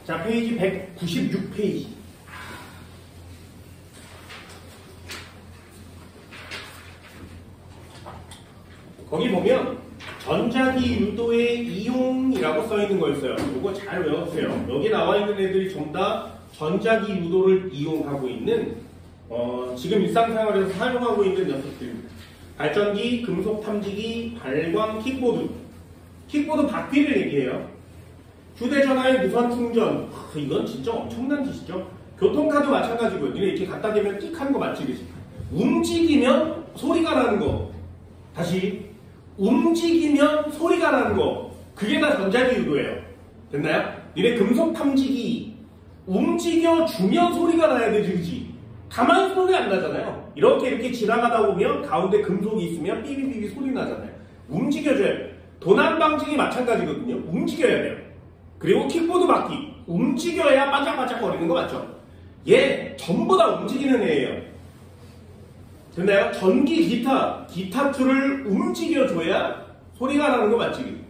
자, 페이지 196페이지. 거기 보면 전자기 유도의 이용이라고 써있는 거였어요. 이거 잘 외웠어요. 여기 나와 있는 애들이 전부 다 전자기 유도를 이용하고 있는 지금 일상생활에서 사용하고 있는 녀석들입니다. 발전기, 금속 탐지기, 발광, 킥보드. 킥보드 바퀴를 얘기해요. 휴대전화의 무선 충전. 이건 진짜 엄청난 짓이죠. 교통카드 마찬가지거든요. 이렇게 갖다 대면 띡 하는 거 맞지? 그치? 움직이면 소리가 나는 거. 다시. 움직이면 소리가 나는 거. 그게 다 전자기 유도예요. 됐나요? 니네 금속 탐지기. 움직여주면 소리가 나야 되지, 그치? 가만히 소리 안 나잖아요. 이렇게 지나가다 보면 가운데 금속이 있으면 삐비삐비 소리 나잖아요. 움직여줘야 돼요. 도난 방지기 마찬가지거든요. 움직여야 돼요. 그리고 킥보드 바퀴. 움직여야 반짝반짝거리는 거 맞죠? 얘 전부 다 움직이는 애예요. 됐나요? 전기 기타 툴을 움직여줘야 소리가 나는 거 맞지?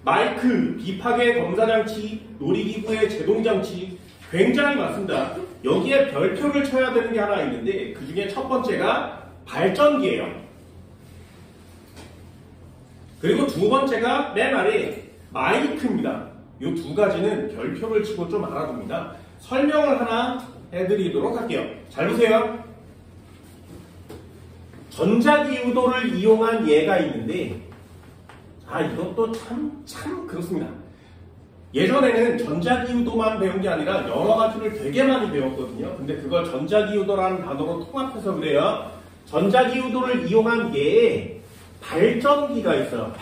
마이크, 비파괴 검사장치, 놀이기구의 제동장치 굉장히 많습니다. 여기에 별표를 쳐야 되는 게 하나 있는데 그 중에 첫 번째가 발전기예요. 그리고 두 번째가 맨 아래 마이크입니다. 이 두 가지는 별표를 치고 좀 알아둡니다. 설명을 하나 해드리도록 할게요. 잘 보세요. 전자기 유도를 이용한 예가 있는데 이것도 참 그렇습니다. 예전에는 전자기 유도만 배운 게 아니라 여러 가지를 되게 많이 배웠거든요. 근데 그걸 전자기 유도라는 단어로 통합해서 그래요. 전자기 유도를 이용한 예에 발전기가 있어요.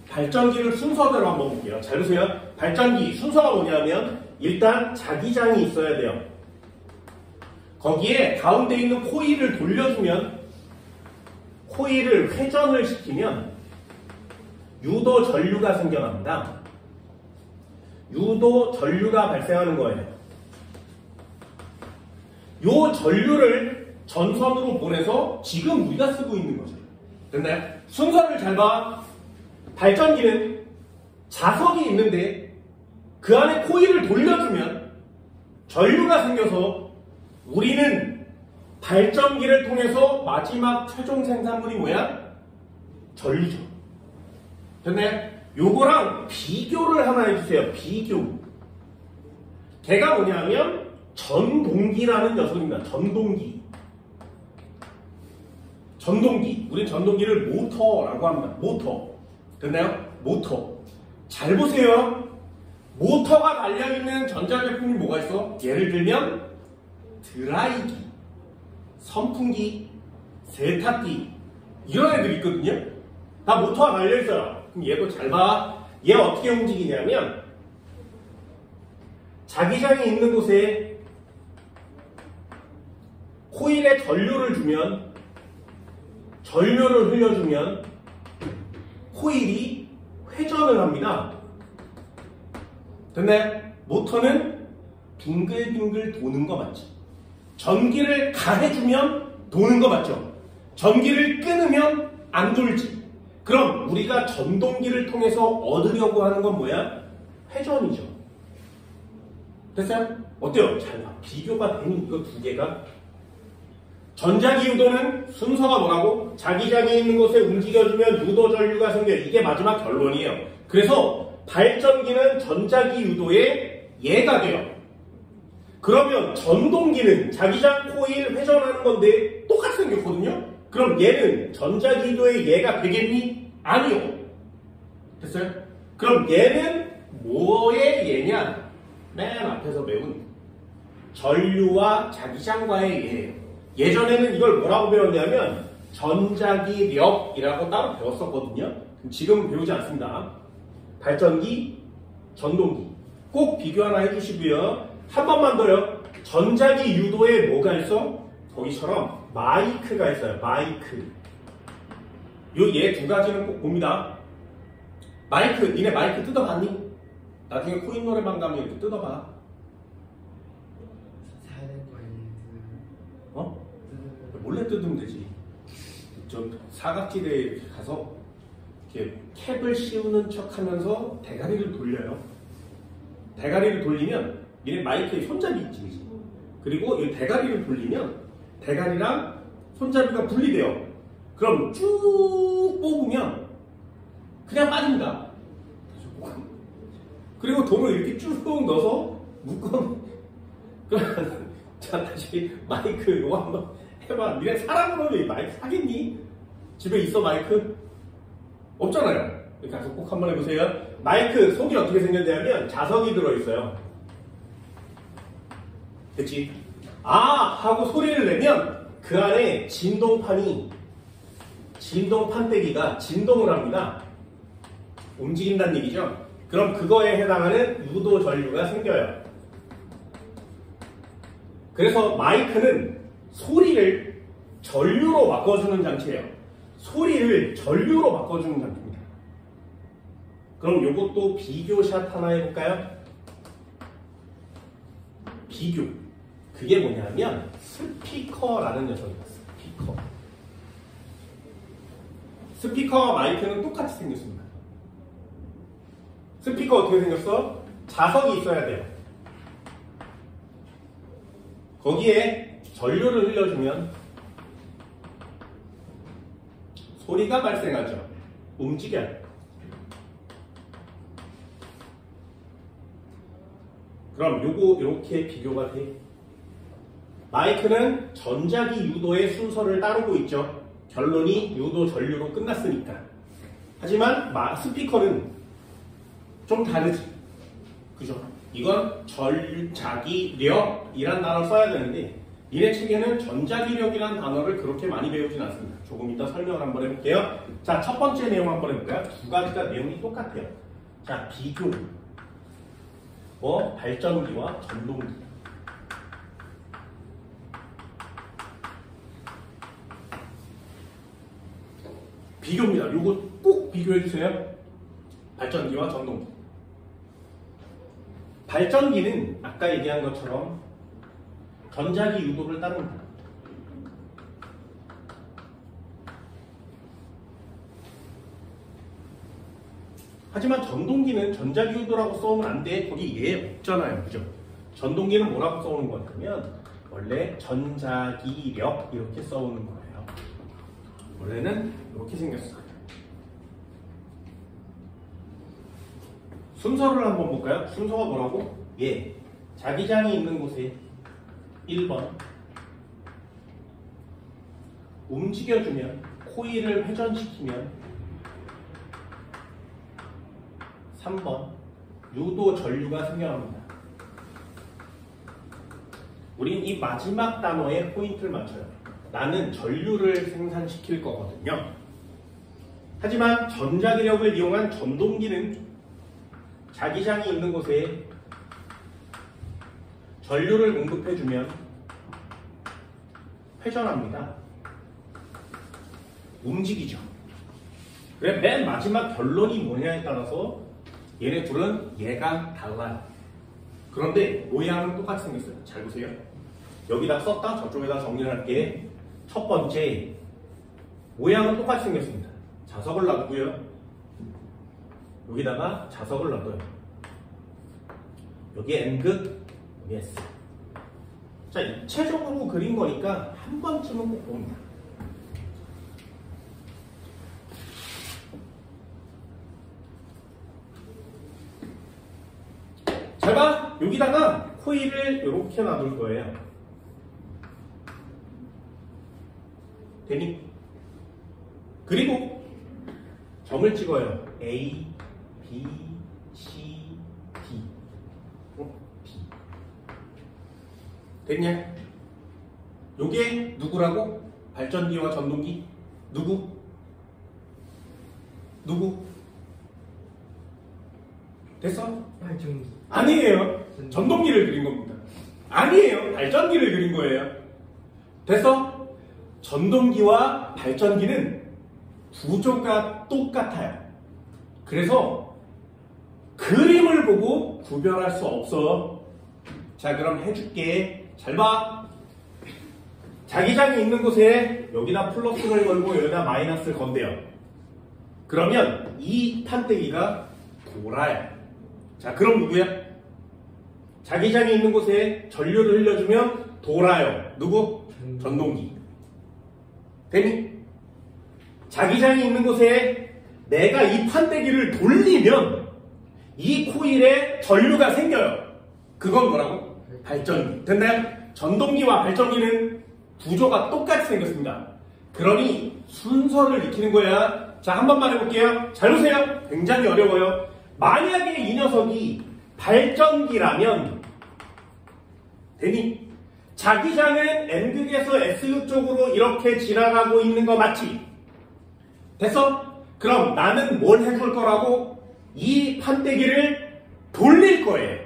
발전기를 순서대로 한번 볼게요. 잘 보세요. 발전기 순서가 뭐냐면 일단 자기장이 있어야 돼요. 거기에 가운데 있는 코일을 돌려주면 코일을 회전을 시키면 유도 전류가 생겨납니다. 유도 전류가 발생하는 거예요. 요 전류를 전선으로 보내서 지금 우리가 쓰고 있는 거죠. 됐나요? 순서를 잘 봐. 발전기는 자석이 있는데 그 안에 코일을 돌려주면 전류가 생겨서 우리는 발전기를 통해서 마지막 최종 생산물이 뭐야? 전류죠. 됐나요? 요거랑 비교를 하나 해주세요. 비교. 걔가 뭐냐면 전동기라는 녀석입니다. 전동기. 우리 전동기를 모터라고 합니다. 모터. 됐나요? 모터. 잘 보세요. 모터가 달려있는 전자제품이 뭐가 있어? 예를 들면 드라이기, 선풍기, 세탁기 이런 애들 있거든요. 다 모터가 달려있어요. 그럼 얘도 잘 봐. 얘 어떻게 움직이냐면 자기장이 있는 곳에 코일에 전류를 흘려주면 코일이 회전을 합니다. 됐나요? 모터는 빙글빙글 도는 거 맞지? 전기를 가해주면 도는 거 맞죠? 전기를 끊으면 안 돌지. 그럼 우리가 전동기를 통해서 얻으려고 하는 건 뭐야? 회전이죠. 됐어요? 어때요? 잘 봐. 비교가 되니 이거 두 개가? 전자기 유도는 순서가 뭐라고? 자기장이 있는 곳에 움직여주면 유도 전류가 생겨. 이게 마지막 결론이에요. 그래서 발전기는 전자기 유도의 예가 돼요. 그러면 전동기는 자기장 코일 회전하는 건데 똑같이 생겼거든요? 그럼 얘는 전자기 유도의 예가 되겠니? 아니요. 됐어요? 그럼 얘는 뭐의 예냐? 맨 앞에서 배운 전류와 자기장과의 예예요. 예전에는 이걸 뭐라고 배웠냐면 전자기력이라고 따로 배웠었거든요. 지금은 배우지 않습니다. 발전기, 전동기 꼭 비교 하나 해주시고요. 한 번만 더요. 전자기 유도에 뭐가 있어? 거기처럼 마이크가 있어요. 마이크. 얘 두 가지는 꼭 봅니다. 마이크, 니네 마이크 뜯어봤니? 나중에 코인 노래방 가면 이렇게 뜯어봐. 몰래 뜯으면 되지. 저 사각지대에 가서 이렇게 캡을 씌우는 척 하면서 대가리를 돌려요. 대가리를 돌리면 얘네 마이크에 손잡이 있지, 그치? 그리고 이 대가리를 돌리면 대가리랑 손잡이가 분리돼요. 그럼 쭉 뽑으면 그냥 빠집니다. 그리고 돈을 이렇게 쭉 넣어서 묶어. 그러면 자, 다시 마이크 이거 한번 해봐. 니네 사람으로 왜 마이크 사겠니? 집에 있어 마이크? 없잖아요. 가서 꼭 한번 해보세요. 마이크 속이 어떻게 생겼냐면 자석이 들어있어요. 그치? 아! 하고 소리를 내면 그 안에 진동판대기가 진동을 합니다. 움직인다는 얘기죠. 그럼 그거에 해당하는 유도 전류가 생겨요. 그래서 마이크는 소리를 전류로 바꿔주는 장치예요. 소리를 전류로 바꿔주는 장치입니다. 그럼 요것도 비교샷 하나 해볼까요? 비교. 그게 뭐냐면 스피커라는 녀석입니다. 스피커와 마이크는 똑같이 생겼습니다. 스피커 어떻게 생겼어? 자석이 있어야 돼요. 거기에 전류를 흘려주면 소리가 발생하죠. 움직여요. 그럼 요거 이렇게 비교가 돼. 마이크는 전자기 유도의 순서를 따르고 있죠. 결론이 유도 전류로 끝났으니까. 하지만 스피커는 좀 다르지. 그죠? 이건 전자기력이란 단어를 써야 되는데 니네 책에는 전자기력이란 단어를 그렇게 많이 배우진 않습니다. 조금 이따 설명을 한번 해볼게요. 자, 첫 번째 내용 한번 해볼까요? 두 가지가 내용이 똑같아요. 자, 비교. 발전기와 전동기. 비교입니다. 요거 꼭 비교해주세요. 발전기와 전동기. 발전기는 아까 얘기한 것처럼 전자기 유도를 따릅니다. 하지만 전동기는 전자기 유도라고 써오면 안 돼. 거기 얘 없잖아요. 그죠? 전동기는 뭐라고 써오는 거냐면 원래 전자기력 이렇게 써오는 거예요. 원래는 이렇게 생겼어요. 순서를 한번 볼까요? 순서가 뭐라고? 예. 자기장이 있는 곳에 1번 움직여주면 코일을 회전시키면 3번 유도 전류가 생겨납니다. 우린 이 마지막 단어에 포인트를 맞춰요. 나는 전류를 생산시킬 거거든요. 하지만 전자기력을 이용한 전동기는 자기장이 있는 곳에 전류를 공급해주면 회전합니다. 움직이죠. 그래, 맨 마지막 결론이 뭐냐에 따라서 얘네 둘은 얘가 달라요. 그런데 모양은 똑같이 생겼어요. 잘 보세요. 여기다 썼다 저쪽에다 정리를 할게. 첫 번째 모양은 똑같이 생겼습니다. 자석을 놔두고요. 여기다가 자석을 놔둬요. 여기 N극, 여기 S. 자, 입체적으로 그린 거니까 한 번쯤은 꼭 봅니다. 제가 여기다가 코일을 이렇게 놔둘 거예요. 되니? 그리고 점을 찍어요. A, B, C, D. D. 됐냐? 요게 누구라고? 발전기와 전동기? 누구? 됐어? 발전기. 아니에요. 전동기를 그린 겁니다. 아니에요. 발전기를 그린 거예요. 됐어? 전동기와 발전기는 구조가 똑같아요. 그래서 그림을 보고 구별할 수 없어. 자, 그럼 해줄게. 잘 봐. 자기장이 있는 곳에 여기다 플러스를 걸고 여기다 마이너스를 건대요. 그러면 이 판때기가 돌아요. 자, 그럼 누구야? 자기장이 있는 곳에 전류를 흘려주면 돌아요. 누구? 전동기. 되니? 자기장이 있는 곳에 내가 이 판때기를 돌리면 이 코일에 전류가 생겨요. 그건 뭐라고? 발전기. 됐나요? 전동기와 발전기는 구조가 똑같이 생겼습니다. 그러니 순서를 익히는 거야. 자, 한 번만 해볼게요. 잘 보세요. 굉장히 어려워요. 만약에 이 녀석이 발전기라면 되니? 자기장은 N극에서 S극 쪽으로 이렇게 지나가고 있는 거 맞지? 됐어? 그럼 나는 뭘 해줄 거라고? 이 판때기를 돌릴 거예요.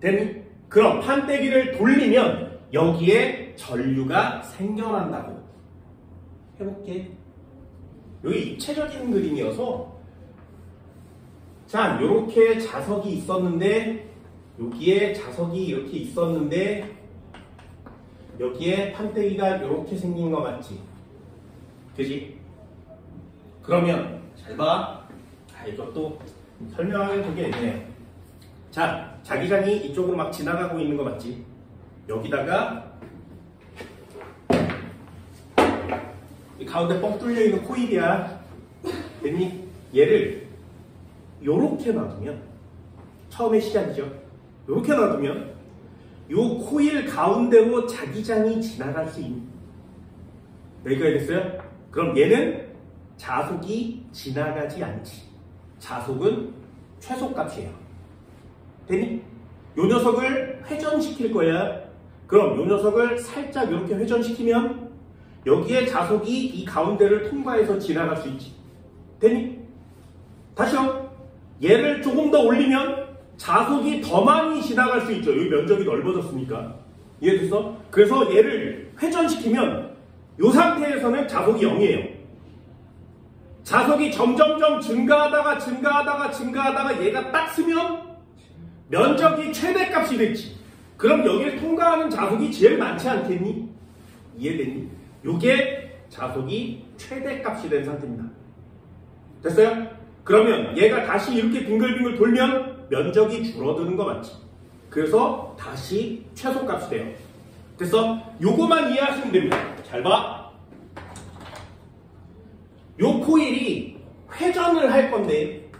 되니? 그럼 판때기를 돌리면 여기에 전류가 생겨난다고. 해볼게. 여기 입체적인 그림이어서 자, 요렇게 자석이 있었는데 여기에 자석이 이렇게 있었는데 여기에 판때기가 이렇게 생긴 거 맞지? 그지? 그러면 잘 봐. 이것도 설명하는 그게 있네요. 자, 자기장이 이쪽으로 막 지나가고 있는 거 맞지? 여기다가 이 가운데 뻥 뚫려 있는 코일이야. 됐니? 얘를 요렇게 놔두면 처음에 시작이죠. 요렇게 놔두면 요 코일 가운데로 자기장이 지나갈 수 있는 여기까지 됐어요? 그럼 얘는 자속이 지나가지 않지. 자속은 최소값이에요. 되니? 요 녀석을 회전시킬 거야. 그럼 요 녀석을 살짝 이렇게 회전시키면 여기에 자속이 이 가운데를 통과해서 지나갈 수 있지. 되니? 다시요. 얘를 조금 더 올리면 자속이 더 많이 지나갈 수 있죠. 여기 면적이 넓어졌으니까. 이해됐어? 그래서 얘를 회전시키면 이 상태에서는 자속이 0이에요. 자속이 점점점 증가하다가 얘가 딱 쓰면 면적이 최대값이 됐지. 그럼 여기를 통과하는 자속이 제일 많지 않겠니? 이해됐니? 요게 자속이 최대값이 된 상태입니다. 됐어요? 그러면 얘가 다시 이렇게 빙글빙글 돌면 면적이 줄어드는 거 맞지? 그래서 다시 최소값이 돼요. 됐어? 요거만 이해하시면 됩니다. 잘 봐. 요 코일이 회전을 할 건데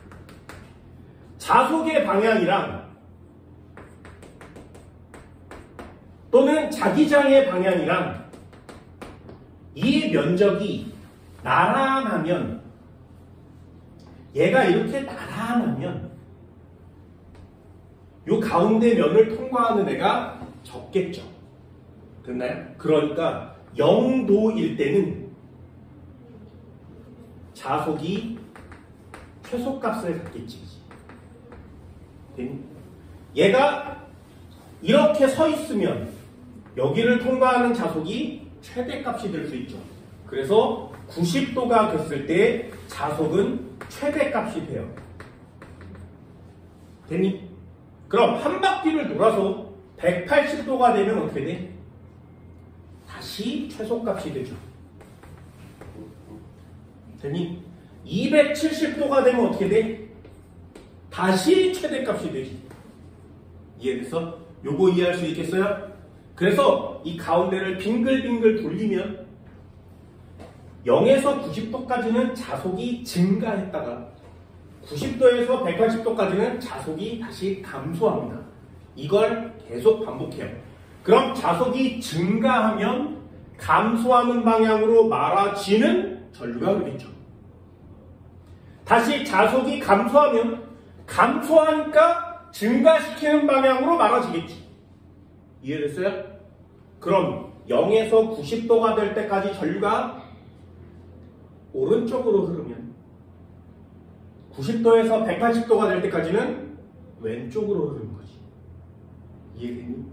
자속의 방향이랑 또는 자기장의 방향이랑 이 면적이 나란하면 얘가 이렇게 나란하면 요 가운데 면을 통과하는 애가 적겠죠. 됐나요? 그러니까 0도일 때는 자속이 최소값을 갖겠지. 얘가 이렇게 서 있으면 여기를 통과하는 자속이 최대값이 될 수 있죠. 그래서 90도가 됐을 때 자속은 최대값이 돼요. 됐니? 그럼 한 바퀴를 돌아서 180도가 되면 어떻게 돼? 다시 최소값이 되죠. 됐니? 270도가 되면 어떻게 돼? 다시 최대값이 되지. 이해됐어? 요거 이해할 수 있겠어요? 그래서 이 가운데를 빙글빙글 돌리면 0에서 90도까지는 자속이 증가했다가 90도에서 180도까지는 자속이 다시 감소합니다. 이걸 계속 반복해요. 그럼 자속이 증가하면 감소하는 방향으로 말아지는 전류가 흐르겠죠. 다시 자속이 감소하면 감소하니까 증가시키는 방향으로 말아지겠지. 이해됐어요? 그럼 0에서 90도가 될 때까지 전류가 오른쪽으로 흐르면 90도에서 180도가 될 때까지는 왼쪽으로 흐르는 거지. 이해되니?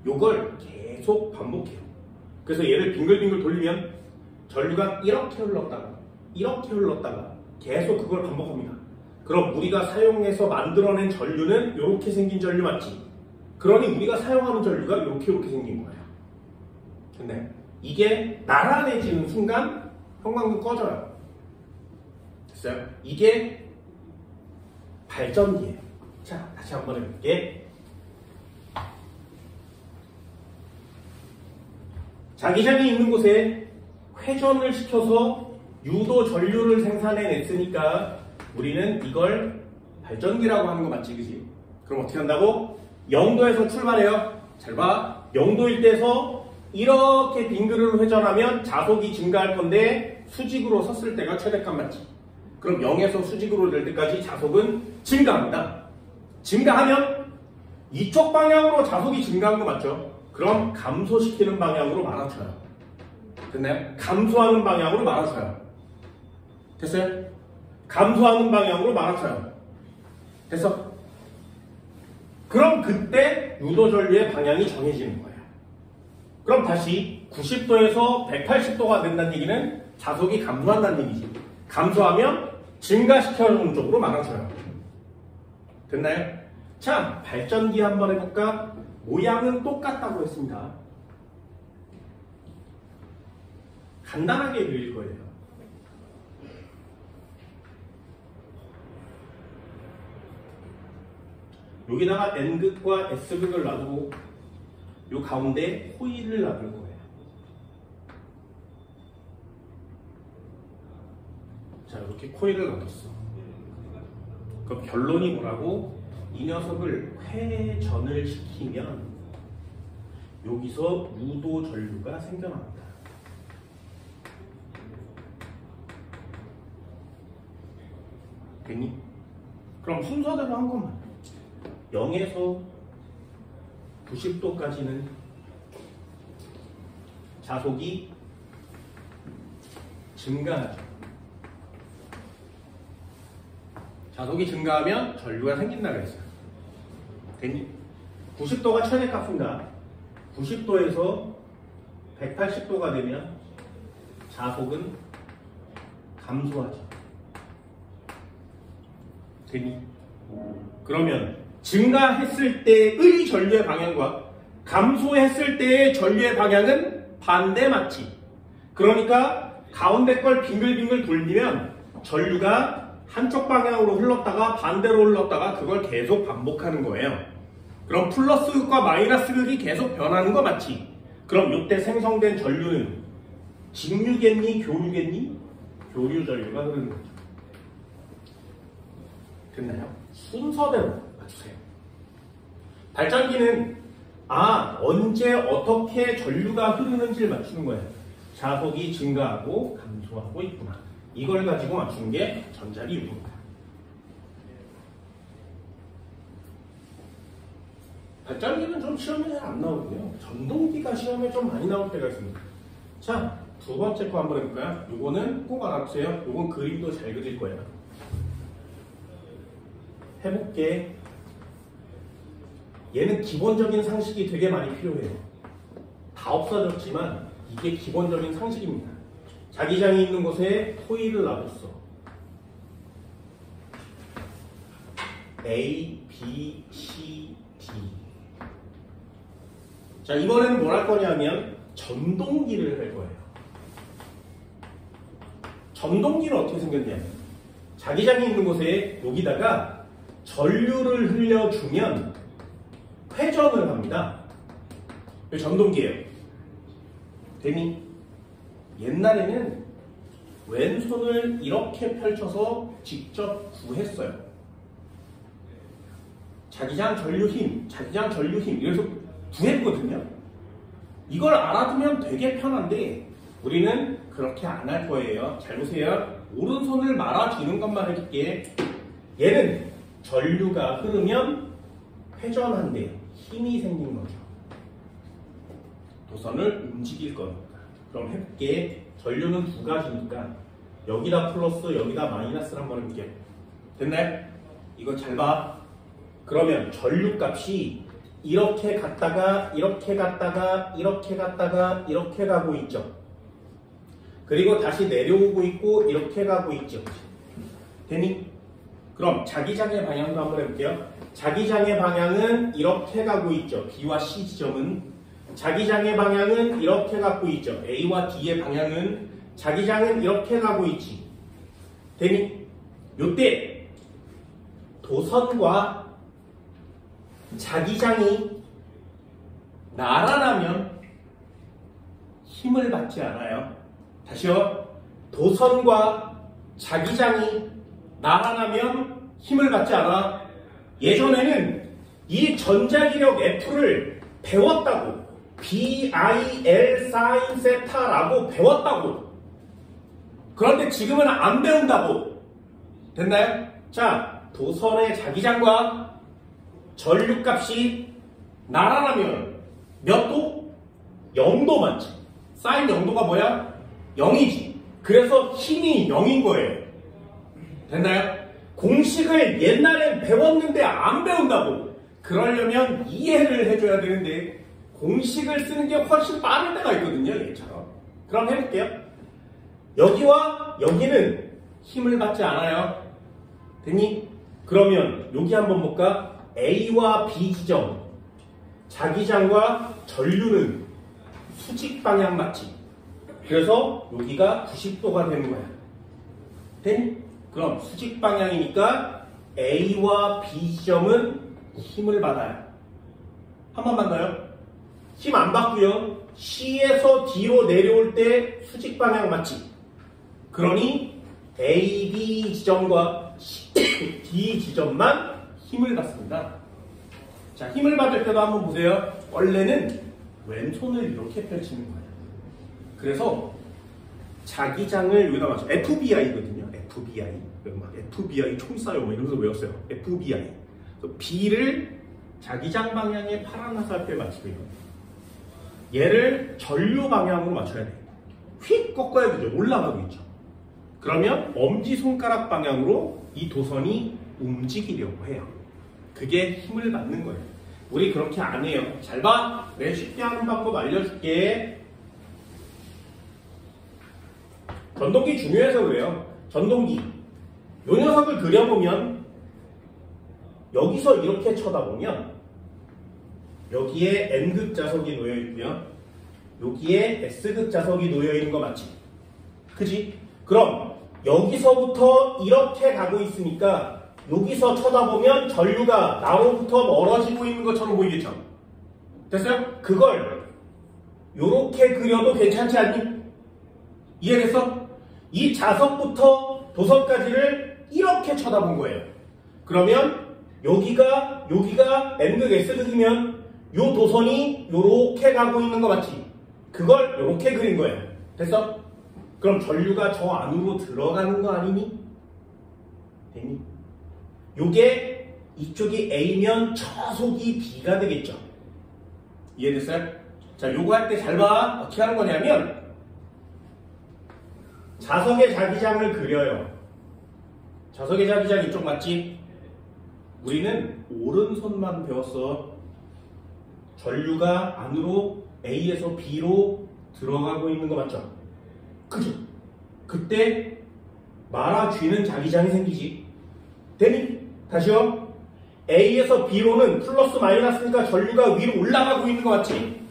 요걸 계속 반복해요. 그래서 얘를 빙글빙글 돌리면 전류가 이렇게 흘렀다가 계속 그걸 반복합니다. 그럼 우리가 사용해서 만들어낸 전류는 이렇게 생긴 전류 맞지? 그러니 우리가 사용하는 전류가 이렇게 생긴 거예요. 근데 이게 나란해지는 순간 형광등 꺼져요. 됐어요? 이게 발전기예요. 자, 다시 한번 해볼게. 자기장이 있는 곳에 회전을 시켜서 유도 전류를 생산해냈으니까 우리는 이걸 발전기라고 하는 거 맞지, 그지? 그럼 어떻게 한다고? 0도에서 출발해요. 잘 봐. 0도일 때에서 이렇게 빙 그릇을 회전하면 자속이 증가할 건데 수직으로 섰을 때가 최대값 맞지? 그럼 0에서 수직으로 될 때까지 자속은 증가합니다. 증가하면 이쪽 방향으로 자속이 증가한 거 맞죠? 그럼 감소시키는 방향으로 말아줘요. 됐나요? 감소하는 방향으로 말아줘요. 됐어요? 감소하는 방향으로 말아줘요. 됐어? 그럼 그때 유도전류의 방향이 정해지는 거예요. 그럼 다시 90도에서 180도가 된다는 얘기는 자속이 감소한다는 얘기지. 감소하면 증가시켜주는 쪽으로 말아줘요. 됐나요? 자, 발전기 한번 해볼까? 모양은 똑같다고 했습니다. 간단하게 그릴 거예요. 여기다가 N극과 S극을 놔두고 요 가운데 코일을 놔둘 거예요. 자, 이렇게 코일을 놔뒀어. 그럼 결론이 뭐라고? 이 녀석을 회전을 시키면 여기서 유도 전류가 생겨납니다. 됐니? 그럼 순서대로 한 것만. 0에서 90도까지는 자속이 증가하죠. 자속이 증가하면 전류가 생긴다고 했어요. 됐니? 90도가 최대값입니다. 90도에서 180도가 되면 자속은 감소하죠. 됐니? 그러면 증가했을 때의 전류의 방향과 감소했을 때의 전류의 방향은 반대 맞지? 그러니까 가운데 걸 빙글빙글 돌리면 전류가 한쪽 방향으로 흘렀다가 반대로 흘렀다가 그걸 계속 반복하는 거예요. 그럼 플러스 극과 마이너스 극이 계속 변하는 거 맞지? 그럼 이때 생성된 전류는 직류겠니? 교류겠니? 교류 전류가 흐르는 거죠. 됐나요? 순서대로 맞추세요. 발전기는 언제 어떻게 전류가 흐르는지를 맞추는 거예요. 자속이 증가하고 감소하고 있구나. 이걸 가지고 맞추는 게 전자기 유도입니다. 발전기는 좀 시험에 잘 안 나오고요. 전동기가 시험에 좀 많이 나올 때가 있습니다. 자, 두 번째 거 한번 해볼까요? 요거는 꼭 알아두세요. 요건 그림도 잘 그릴 거예요. 해볼게. 얘는 기본적인 상식이 되게 많이 필요해요. 다 없어졌지만 이게 기본적인 상식입니다. 자기장이 있는 곳에 코일을 놔뒀어. A, B, C, D. 자, 이번에는 뭘 할 거냐면 전동기를 할 거예요. 전동기는 어떻게 생겼냐면 자기장이 있는 곳에 여기다가 전류를 흘려주면 회전을 합니다. 이게 전동기예요. 됐니? 옛날에는 왼손을 이렇게 펼쳐서 직접 구했어요. 자기장 전류 힘, 자기장 전류 힘 이래서 구했거든요. 이걸 알아두면 되게 편한데 우리는 그렇게 안 할 거예요. 잘 보세요. 오른손을 말아주는 것만 해줄게. 얘는 전류가 흐르면 회전한대요. 힘이 생긴 거죠. 도선을 움직일 거니까. 그럼 해볼게. 전류는 두 가지니까 여기다 플러스 여기다 마이너스를 한번 해볼게요. 됐나요? 이거 잘 봐. 그러면 전류 값이 이렇게 갔다가 이렇게 갔다가 이렇게 갔다가 이렇게 가고 있죠. 그리고 다시 내려오고 있고 이렇게 가고 있죠. 됐니? 그럼 자기장의 방향도 한번 해볼게요. 자기장의 방향은 이렇게 가고 있죠. B와 C 지점은. 자기장의 방향은 이렇게 가고 있죠. A와 D의 방향은. 자기장은 이렇게 가고 있지. 됐니? 요때 도선과 자기장이 나란하면 힘을 받지 않아요. 다시요. 도선과 자기장이 나란하면 힘을 받지 않아. 예전에는 이 전자기력 F를 배웠다고. BIL 사인 세타라고 배웠다고. 그런데 지금은 안 배운다고. 됐나요? 자, 도선의 자기장과 전류값이 나란하면 몇 도? 0도 맞지. 사인 0도가 뭐야? 0이지. 그래서 힘이 0인 거예요. 됐나요? 공식을 옛날엔 배웠는데 안 배운다고. 그러려면 이해를 해줘야 되는데 공식을 쓰는 게 훨씬 빠를 때가 있거든요. 얘처럼. 그럼 해볼게요. 여기와 여기는 힘을 받지 않아요. 됐니? 그러면 여기 한번 볼까? A와 B 지점. 자기장과 전류는 수직 방향 맞지? 그래서 여기가 90도가 되는 거야. 됐니? 그럼 수직 방향이니까 A와 B 지점은 힘을 받아요. 한 번만 더요. 힘 안 받고요. C에서 D로 내려올 때 수직 방향 맞지? 그러니 A, B 지점과 D 지점만 힘을 받습니다. 자, 힘을 받을 때도 한번 보세요. 원래는 왼손을 이렇게 펼치는 거예요. 그래서 자기장을 여기다 맞춰. FBI거든요. FBI. 막 FBI 총 쏴요. 뭐 이러면서 외웠어요. FBI. B를 자기장 방향의 파란 화살표에 맞추고요. 얘를 전류 방향으로 맞춰야 돼요. 휙 꺾어야 되죠. 올라가고 있죠. 그러면 엄지손가락 방향으로 이 도선이 움직이려고 해요. 그게 힘을 받는 거예요. 우리 그렇게 안 해요. 잘 봐. 내가 쉽게 하는 방법 알려줄게. 전동기 중요해서 그래요. 전동기. 요 녀석을 그려보면 여기서 이렇게 쳐다보면 여기에 N극 자석이 놓여있고요. 여기에 S극 자석이 놓여있는 거 맞지? 그지? 그럼 여기서부터 이렇게 가고 있으니까 여기서 쳐다보면 전류가 나로부터 멀어지고 있는 것처럼 보이겠죠? 됐어요? 그걸 요렇게 그려도 괜찮지 않니? 이해됐어? 이 자석부터 도선까지를 이렇게 쳐다본 거예요. 그러면 여기가 N극 S극이면 요 도선이 요렇게 가고 있는 거 맞지? 그걸 요렇게 그린 거예요. 됐어? 그럼 전류가 저 안으로 들어가는 거 아니니? 됐니? 요게 이쪽이 A면 저속이 B가 되겠죠. 이해됐어요? 자, 요거 할 때 잘 봐. 어떻게 하는 거냐면 자석의 자기장을 그려요. 자석의 자기장 이쪽 맞지? 우리는 오른손만 배웠어. 전류가 안으로 A에서 B로 들어가고 있는 거 맞죠? 그죠? 그때 말아쥐는 자기장이 생기지. 되니? 다시요. A에서 B로는 플러스 마이너스니까 전류가 위로 올라가고 있는 거 맞지?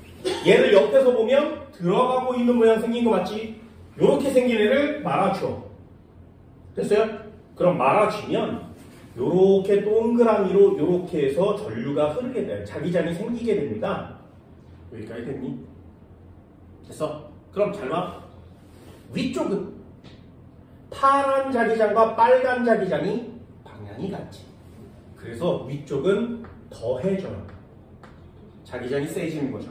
얘를 옆에서 보면 들어가고 있는 모양 생긴 거 맞지? 요렇게 생긴 애를 말아줘. 됐어요? 그럼 말아주면 요렇게 동그라미로 요렇게 해서 전류가 흐르게 돼요. 자기장이 생기게 됩니다. 여기까지 됐니? 됐어? 그럼 잘 봐. 위쪽은 파란 자기장과 빨간 자기장이 방향이 같지. 그래서 위쪽은 더해져요. 자기장이 세지는 거죠.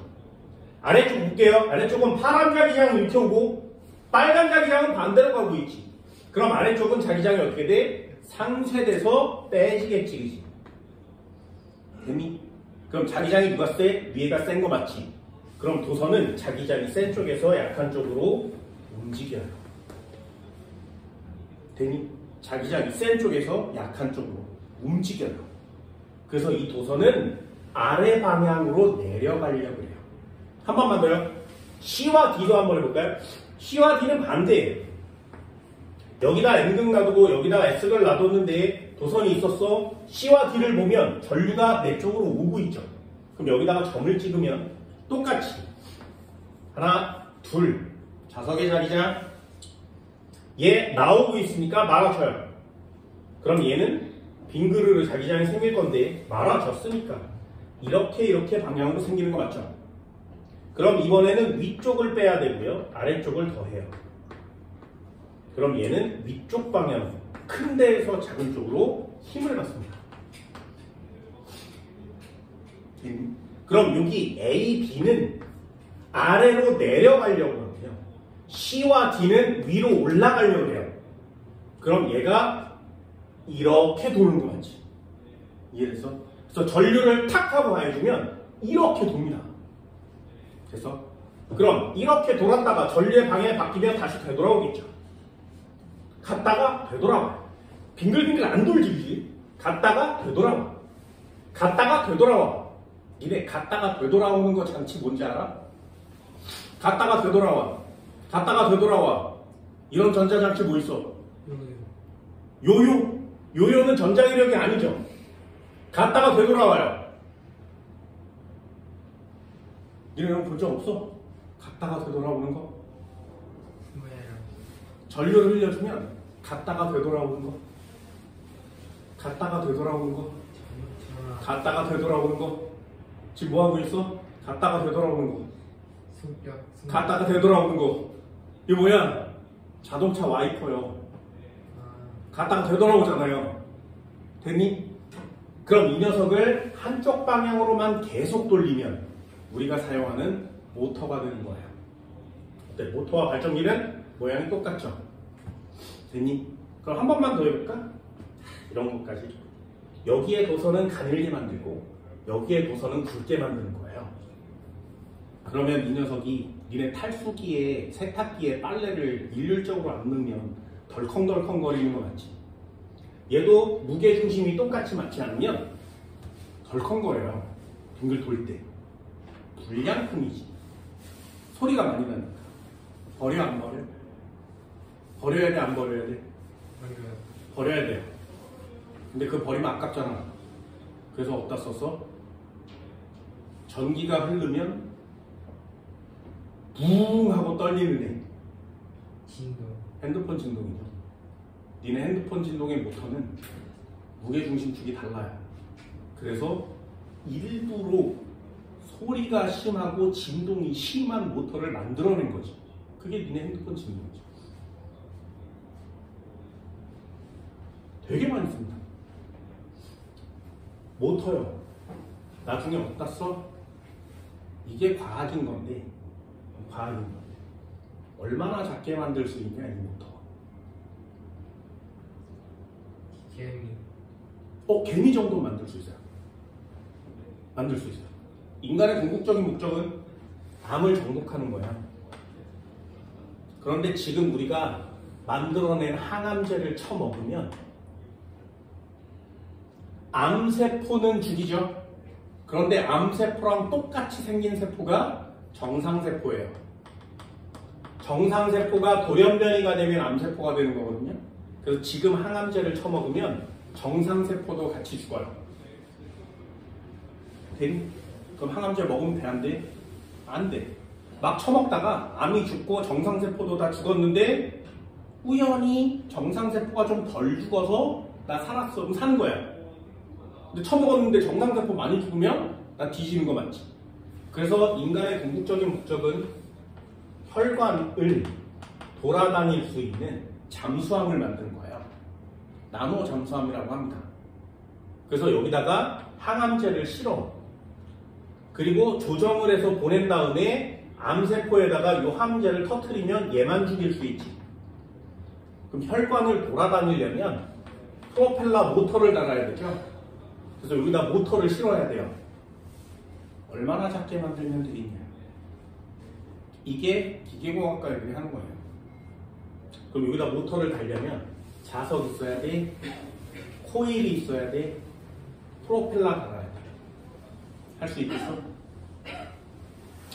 아래쪽 볼게요. 아래쪽은 파란 자기장은 이렇게 오고 빨간 자기장은 반대로 가고 있지. 그럼 아래쪽은 자기장이 어떻게 돼? 상쇄돼서 빼지겠지. 그치? 됐니? 그럼 자기장이 누가 세? 위에가 센 거 맞지? 그럼 도선은 자기장이 센 쪽에서 약한 쪽으로 움직여요. 됐니? 자기장이 센 쪽에서 약한 쪽으로 움직여요. 그래서 이 도선은 아래 방향으로 내려가려고 해요. 한 번만 더요. C와 D도 한번 해볼까요? C와 D는 반대예요. 여기다 N극 놔두고 여기다 S극을 놔뒀는데 도선이 있었어. C와 D를 보면 전류가 내 쪽으로 오고 있죠. 그럼 여기다가 점을 찍으면 똑같이 하나, 둘, 자석의 자기장 얘 나오고 있으니까 말아쳐요. 그럼 얘는 빙그르르 자기장이 생길 건데 말아졌으니까 이렇게 방향으로 생기는 거 맞죠? 그럼 이번에는 위쪽을 빼야 되고요. 아래쪽을 더해요. 그럼 얘는 위쪽 방향, 큰 데에서 작은 쪽으로 힘을 받습니다. 그럼 여기 A, B는 아래로 내려가려고 하고요. C와 D는 위로 올라가려고 해요. 그럼 얘가 이렇게 도는 거 맞지? 이해됐어? 그래서 전류를 탁 하고 가해주면 이렇게 돕니다. 그래서 그럼 이렇게 돌았다가 전류의 방향이 바뀌면 다시 되돌아오겠죠. 갔다가 되돌아와요. 빙글빙글 안 돌지. 갔다가 되돌아와. 갔다가 되돌아와. 니네 갔다가 되돌아오는 거 장치 뭔지 알아? 갔다가 되돌아와. 갔다가 되돌아와. 이런 전자장치 뭐 있어? 요요. 요요는 전자기력이 아니죠. 갔다가 되돌아와요. 니네는 본 적 없어? 갔다가 되돌아오는 거? 전류를 흘려주면 갔다가 되돌아오는 거? 갔다가 되돌아오는 거? 갔다가 되돌아오는 거? 지금 뭐 하고 있어? 갔다가 되돌아오는 거. 갔다가 되돌아오는 거. 이게 뭐야? 자동차 와이퍼요. 갔다가 되돌아오잖아요. 됐니? 그럼 이 녀석을 한쪽 방향으로만 계속 돌리면 우리가 사용하는 모터가 되는 거예요. 어때? 모터와 발전기는 모양이 똑같죠? 됐니? 그럼 한 번만 더 해볼까? 이런 것까지. 여기에 도선은 가늘게 만들고 여기에 도선은 굵게 만드는 거예요. 그러면 이 녀석이 니네 탈수기에 세탁기에 빨래를 일률적으로 안 넣으면 덜컹덜컹 거리는 거 맞지? 얘도 무게중심이 똑같이 맞지 않으면 덜컹거려요. 빙글 돌 때. 불량품이지. 소리가 많이 나니까. 버려 안 버려? 버려야 돼 안 버려야 돼? 버려야 돼요. 근데 그거 버리면 아깝잖아. 그래서 어디다 썼어? 전기가 흐르면 붕 하고 떨리는 애. 진동. 핸드폰 진동이죠. 니네 핸드폰 진동의 모터는 무게중심축이 달라요. 그래서 일부러 소리가 심하고 진동이 심한 모터를 만들어낸 거지. 그게 니네 핸드폰 진동이죠. 되게 많이 씁니다. 모터요. 나중에 어디다 써? 이게 과학인 건데, 얼마나 작게 만들 수 있냐, 이 모터. 개미 정도 만들 수 있어요. 만들 수 있어요. 인간의 궁극적인 목적은 암을 정복하는 거야. 그런데 지금 우리가 만들어낸 항암제를 처먹으면 암세포는 죽이죠. 그런데 암세포랑 똑같이 생긴 세포가 정상세포예요. 정상세포가 돌연변이가 되면 암세포가 되는 거거든요. 그래서 지금 항암제를 처먹으면 정상세포도 같이 죽어요. 되니? 그럼 항암제 먹으면 돼? 안 돼? 안 돼. 막 처먹다가 암이 죽고 정상세포도 다 죽었는데 우연히 정상세포가 좀 덜 죽어서 나 살았어. 그럼 사는 거야. 근데 처먹었는데 정상세포 많이 죽으면 나 뒤지는 거 맞지? 그래서 인간의 궁극적인 목적은 혈관을 돌아다닐 수 있는 잠수함을 만드는 거예요. 나노 잠수함이라고 합니다. 그래서 여기다가 항암제를 실어. 그리고 조정을 해서 보낸 다음에 암세포에다가 이 항암제를 터트리면 얘만 죽일 수 있지. 그럼 혈관을 돌아다니려면 프로펠러 모터를 달아야 되죠. 그래서 여기다 모터를 실어야 돼요. 얼마나 작게 만들면 되겠냐. 이게 기계공학과들이 하는 거예요. 그럼 여기다 모터를 달려면 자석 있어야 돼, 코일이 있어야 돼, 프로펠러 달아야 돼. 할 수 있겠어?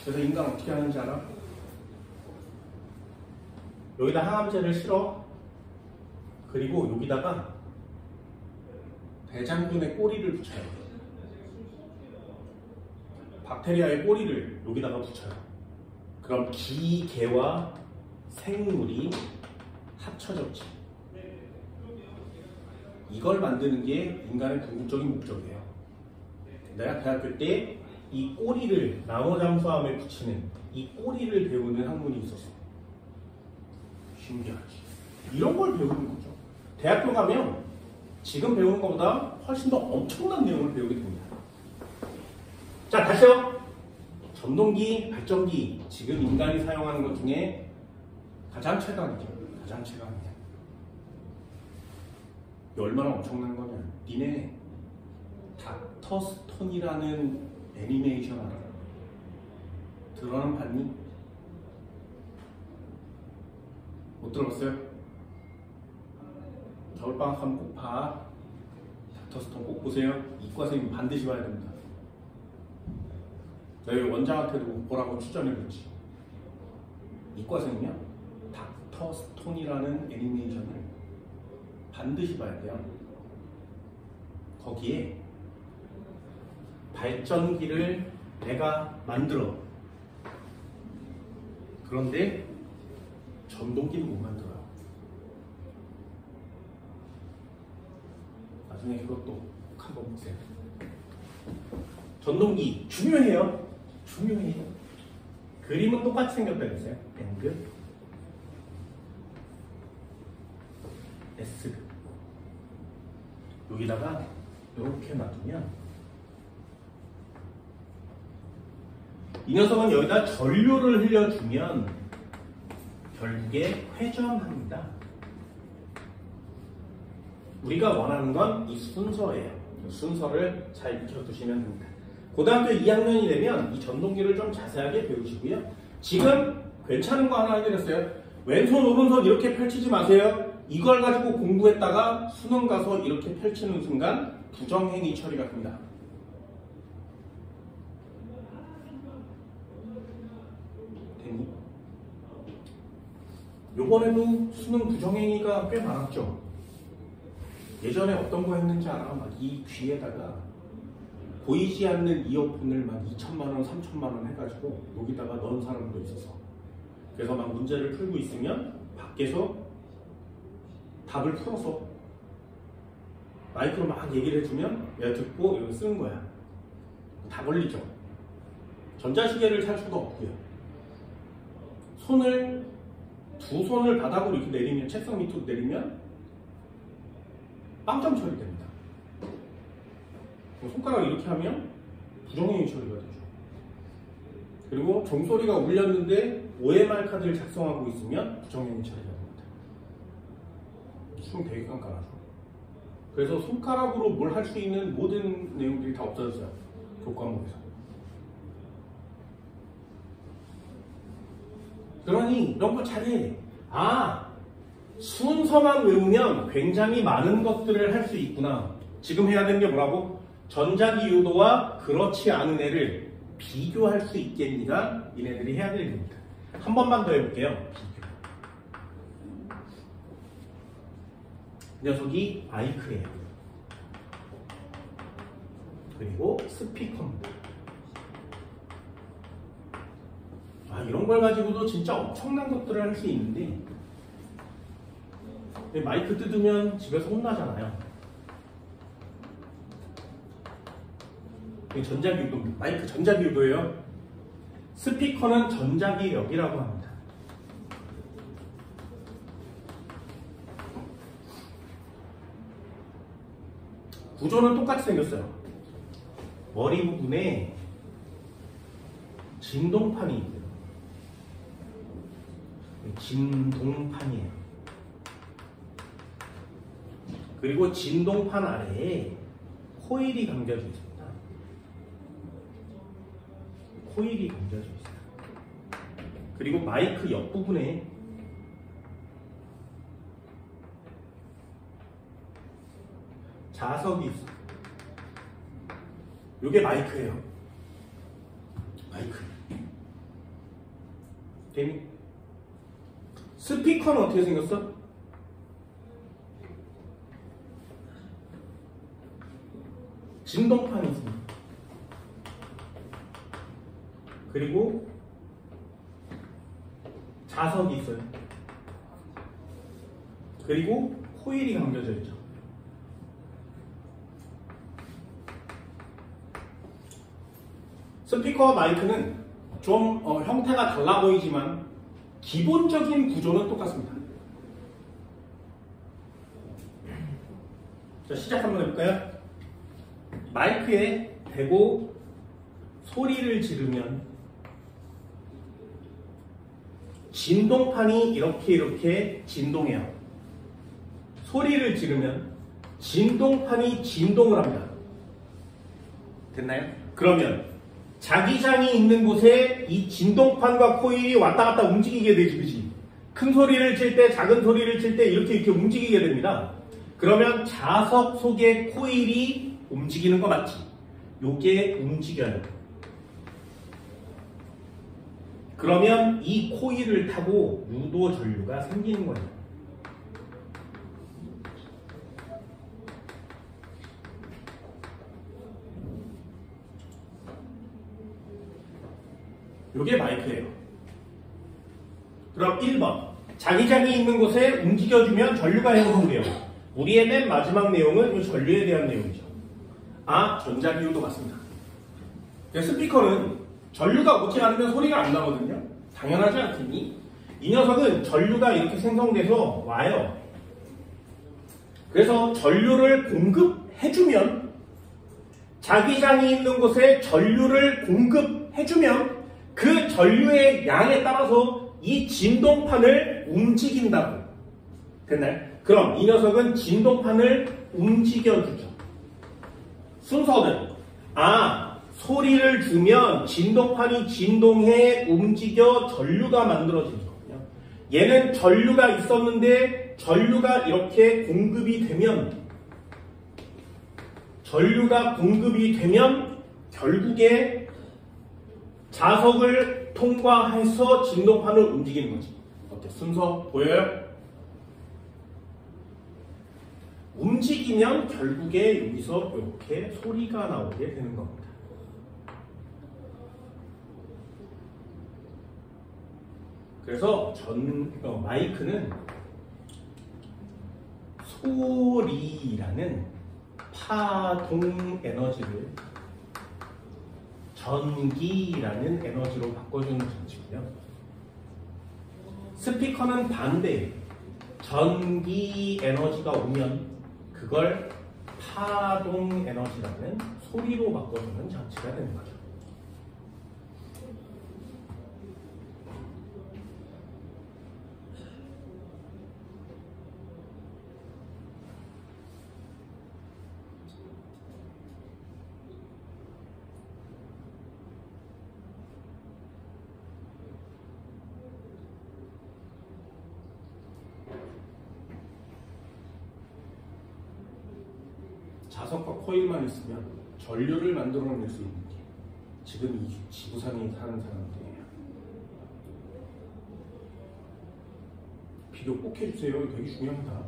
그래서 인간 어떻게 하는지 알아? 여기다 항암제를 실어. 그리고 여기다가 대장균의 꼬리를 붙여요. 박테리아의 꼬리를 여기다가 붙여요. 그럼 기계와 생물이 합쳐졌지. 이걸 만드는 게 인간의 궁극적인 목적이에요. 내가 대학교 때 이 꼬리를 나무잠수함에 붙이는 이 꼬리를 배우는 학문이 있었어. 신기하지. 이런 걸 배우는 거죠. 대학교 가면 지금 배우는 것보다 훨씬 더 엄청난 내용을 배우게 됩니다. 자, 다시요. 전동기, 발전기, 지금 인간이 사용하는 것 중에 가장 최강이죠. 가장 최강이야. 이게 얼마나 엄청난 거냐. 니네 닥터스톤이라는 애니메이션 알아? 들어는 봤니? 못 들어봤어요? 겨울방학 하면 꼭 봐. 닥터스톤 꼭 보세요. 이과생님 반드시 봐야 됩니다. 너희 원장한테도 보라고 추천해줬지. 이과생이면 닥터스톤이라는 애니메이션을 반드시 봐야 돼요. 거기에 발전기를 내가 만들어. 그런데 전동기는 못 만들어요. 나중에 그것도 꼭 한번 보세요. 전동기 중요해요. 중요해요. 그림은 똑같이 생겼다면서요. N급, S급. 여기다가 이렇게 놔두면 이 녀석은 여기다 전류를 흘려주면 결국에 회전합니다. 우리가 원하는 건 이 순서예요. 이 순서를 잘 익혀두시면 됩니다. 고등학교 2학년이 되면 이 전동기를 좀 자세하게 배우시고요. 지금 괜찮은 거 하나 해드렸어요. 왼손 오른손 이렇게 펼치지 마세요. 이걸 가지고 공부했다가 수능 가서 이렇게 펼치는 순간 부정행위 처리가 됩니다. 됐니? 요번에도 수능 부정행위가 꽤 많았죠. 예전에 어떤 거 했는지 알아? 막 이 귀에다가 보이지 않는 이어폰을 막 2천만원, 3천만원 해가지고 여기다가 넣은 사람도 있어서, 그래서 막 문제를 풀고 있으면 밖에서 답을 풀어서 마이크로 막 얘기를 해주면 내가 듣고 이거 쓰는 거야. 다 걸리죠. 전자시계를 살 수가 없고요. 두 손을 바닥으로 이렇게 내리면, 책상 밑으로 내리면 빵점 처리됩니다. 손가락 이렇게 하면 부정행위 처리가 되죠. 그리고 종소리가 울렸는데 OMR 카드를 작성하고 있으면 부정행위 처리가 됩니다. 수능 되게 깐깐하죠. 그래서 손가락으로 뭘 할 수 있는 모든 내용들이 다 없어졌어요. 교과목에서. 그러니 이런 거 잘해. 순서만 외우면 굉장히 많은 것들을 할 수 있구나. 지금 해야 되는 게 뭐라고? 전자기 유도와 그렇지 않은 애를 비교할 수 있겠니가 이네들이 해야 될 겁니다. 한 번만 더 해볼게요. 비교. 이 녀석이 마이크예요. 그리고 스피커입니다. 이런 걸 가지고도 진짜 엄청난 것들을 할 수 있는데, 마이크 뜯으면 집에서 혼나잖아요. 전자기 유도입니다. 마이크 전자기 유도예요. 스피커는 전자기력이라고 합니다. 구조는 똑같이 생겼어요. 머리 부분에 진동판이 있어요. 진동판이에요. 그리고 진동판 아래에 코일이 감겨져 있습니다. 코일이 감겨져 있어요. 그리고 마이크 옆부분에 자석이 있어요. 이게 마이크예요. 마이크. 됐니? 스피커는 어떻게 생겼어? 진동판이 있습니다. 그리고 자석이 있어요. 그리고 코일이 감겨져 있죠. 스피커와 마이크는 좀 형태가 달라 보이지만 기본적인 구조는 똑같습니다. 자, 시작 한번 해볼까요? 마이크에 대고 소리를 지르면 진동판이 이렇게 진동해요. 소리를 지르면 진동판이 진동을 합니다. 됐나요? 그러면 자기장이 있는 곳에 이 진동판과 코일이 왔다 갔다 움직이게 되지, 그지? 큰 소리를 칠 때, 작은 소리를 칠 때 이렇게 움직이게 됩니다. 그러면 자석 속의 코일이 움직이는 거 맞지? 요게 움직여요. 그러면 이 코일을 타고 유도 전류가 생기는 거예요. 요게 마이크예요. 그럼 1번. 자기장이 있는 곳에 움직여주면 전류가 형성돼요. 우리의 맨 마지막 내용은 이 전류에 대한 내용이죠. 아, 전자기호도 맞습니다. 스피커는 전류가 오지 않으면 소리가 안 나거든요. 당연하지 않겠니? 이 녀석은 전류가 이렇게 생성돼서 와요. 그래서 전류를 공급해주면, 자기장이 있는 곳에 전류를 공급해주면 그 전류의 양에 따라서 이 진동판을 움직인다고. 됐나요? 그럼 이 녀석은 진동판을 움직여주죠. 순서는 소리를 주면 진동판이 진동해 움직여 전류가 만들어지는 거거든요. 얘는 전류가 있었는데 전류가 이렇게 공급이 되면 결국에 자석을 통과해서 진동판을 움직이는 거지. 어때? 순서 보여요? 움직이면 결국에 여기서 이렇게 소리가 나오게 되는 겁니다. 그래서 마이크는 소리라는 파동 에너지를 전기라는 에너지로 바꿔주는 장치고요. 스피커는 반대예요. 전기 에너지가 오면 그걸 파동 에너지라는 소리로 바꿔주는 장치가 되는 거죠. 자석과 코일만 있으면 전류를 만들어낼 수 있는 게 지금 이 지구상에 사는 사람들이에요. 비교 꼭 해주세요. 이거 되게 중요합니다.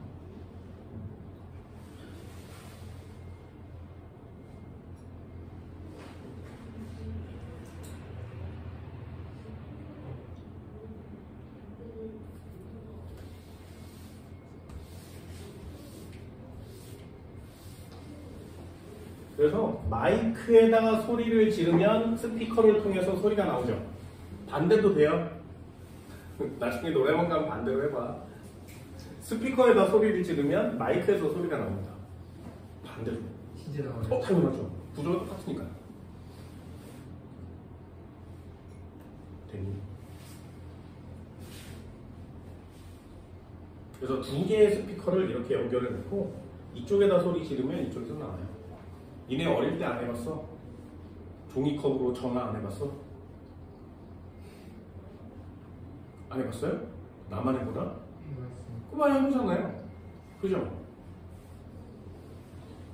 그래서 마이크에다가 소리를 지르면 스피커를 통해서 소리가 나오죠. 반대도 돼요. 나중에 노래방 가면 반대로 해봐. 스피커에다 소리를 지르면 마이크에서 소리가 나옵니다. 반대로. 진짜 나와요? 당연하죠. 구조가 똑같으니까. 되니? 그래서 두 개의 스피커를 이렇게 연결해 놓고 이쪽에다 소리 지르면 이쪽에서 나와요. 니네 어릴 때 안 해봤어? 종이컵으로 전화 안 해봤어? 안 해봤어요? 나만 해보나? 그만 해보잖아요. 그죠?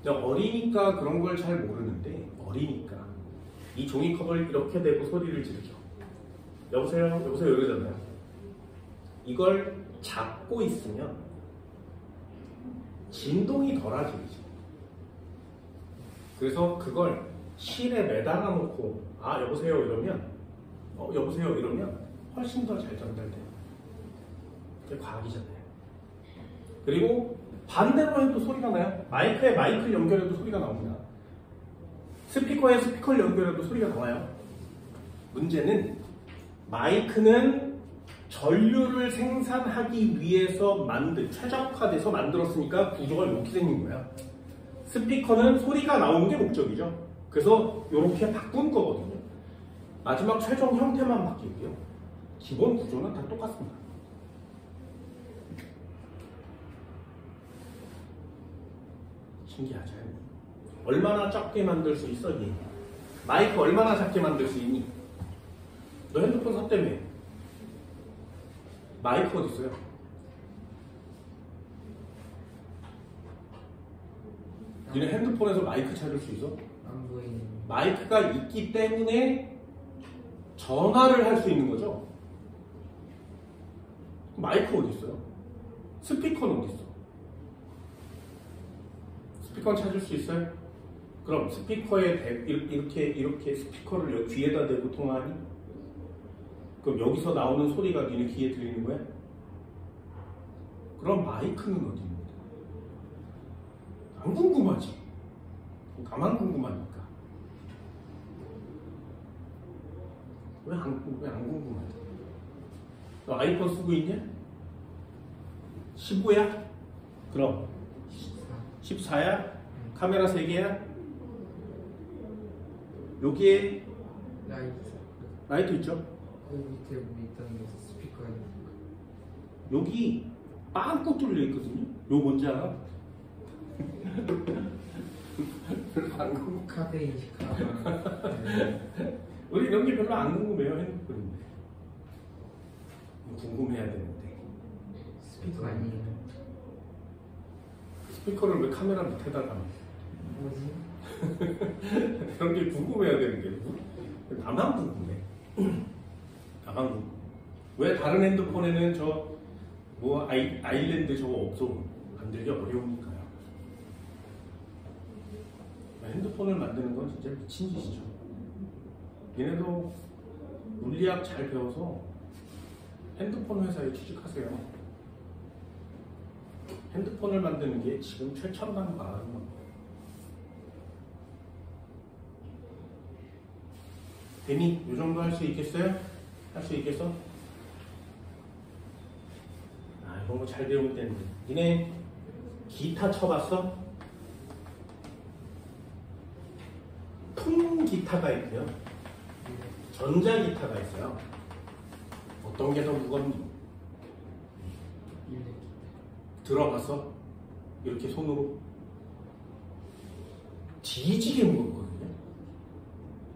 어리니까 그런 걸 잘 모르는데, 어리니까 이 종이컵을 이렇게 대고 소리를 지르죠. 여보세요? 여보세요? 이러잖아요. 이걸 잡고 있으면 진동이 덜하지. 그래서 그걸 실에 매달아 놓고 여보세요 이러면 여보세요 이러면 훨씬 더 잘 전달돼요. 그게 과학이잖아요. 그리고 반대로 해도 소리가 나요. 마이크에 마이크를 연결해도 소리가 나옵니다. 스피커에 스피커를 연결해도 소리가 나와요. 문제는 마이크는 전류를 생산하기 위해서 최적화돼서 만들었으니까 구조가 이렇게 생긴 거야. 스피커는 소리가 나오는 게 목적이죠. 그래서 이렇게 바꾼 거거든요. 마지막 최종 형태만 바뀌고요. 기본 구조는 다 똑같습니다. 신기하죠? 얼마나 작게 만들 수 있어, 얘? 마이크 얼마나 작게 만들 수 있니? 너 핸드폰 샀다며. 마이크 어디 있어요? 니네 핸드폰에서 마이크 찾을 수 있어? 안 보이는. 마이크가 있기 때문에 전화를 할 수 있는 거죠? 마이크 어디 있어요? 스피커는 어디 있어? 스피커는 찾을 수 있어요? 그럼 스피커에 이렇게 스피커를 여기 귀에다 대고 통화하니? 그럼 여기서 나오는 소리가 니네 귀에 들리는 거야? 그럼 마이크는 어디 있는 거야? 안 궁금하지? 나만 궁금하니까. 왜 안 궁금하지? 너 아이폰 쓰고 있냐? 15야? 그럼 14야? 카메라 3개야? 여기에 라이트 있죠? 그 밑에 뭐 있다는 게 스피커에. 여기 빵꾸 뚫려 있거든요? 요 뭔지 알아? 카페인 시카. 우리 이런 게 별로 안 궁금해요, 핸드폰인데. 궁금해야 되는데. 스피커 아니에요. 스피커를 왜 카메라 밑에다 담아? 뭐지? 그런 게 궁금해야 되는 게 나만 궁금해. 나만 궁금해. 왜 다른 핸드폰에는 아일랜드 저거 없어? 만들기 어려우니까요. 핸드폰을 만드는 건 진짜 미친 짓이죠. 얘네도 물리학 잘 배워서 핸드폰 회사에 취직하세요. 핸드폰을 만드는 게 지금 최첨단 과학인 겁니다. 데미, 이 정도 할 수 있겠어요? 할 수 있겠어? 이런 거 잘 배우면 되는데. 니네 기타 쳐봤어? 통기타가 있고요. 전자기타가 있어요. 어떤 게 더 무겁니? 들어봤어? 이렇게 손으로 뒤지게 무겁거든요.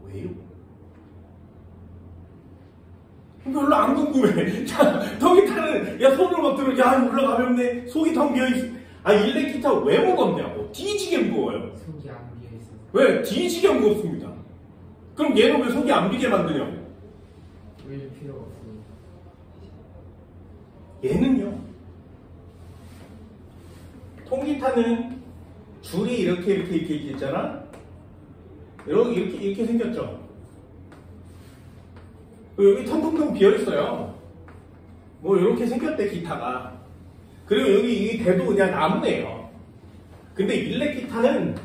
왜요? 별로 안 궁금해. 자, 통기타는 야 손으로 막 들어. 야 물러 가볍네. 속이 텅 비어있어. 일렉 기타 왜 무겁냐고. 뒤지게 무거워요. 속이 안 비어 있어. 왜? 뒤지게 무겁습니다. 그럼 얘는 왜 속이 안 비게 만드냐고. 왜 필요가 없어. 얘는요. 통기타는 줄이 이렇게 있잖아. 이렇게 생겼죠. 여기 텅텅텅 비어 있어요. 뭐 이렇게 생겼대 기타가. 그리고 여기 이 대도 그냥 나무네요. 근데 일렉 기타는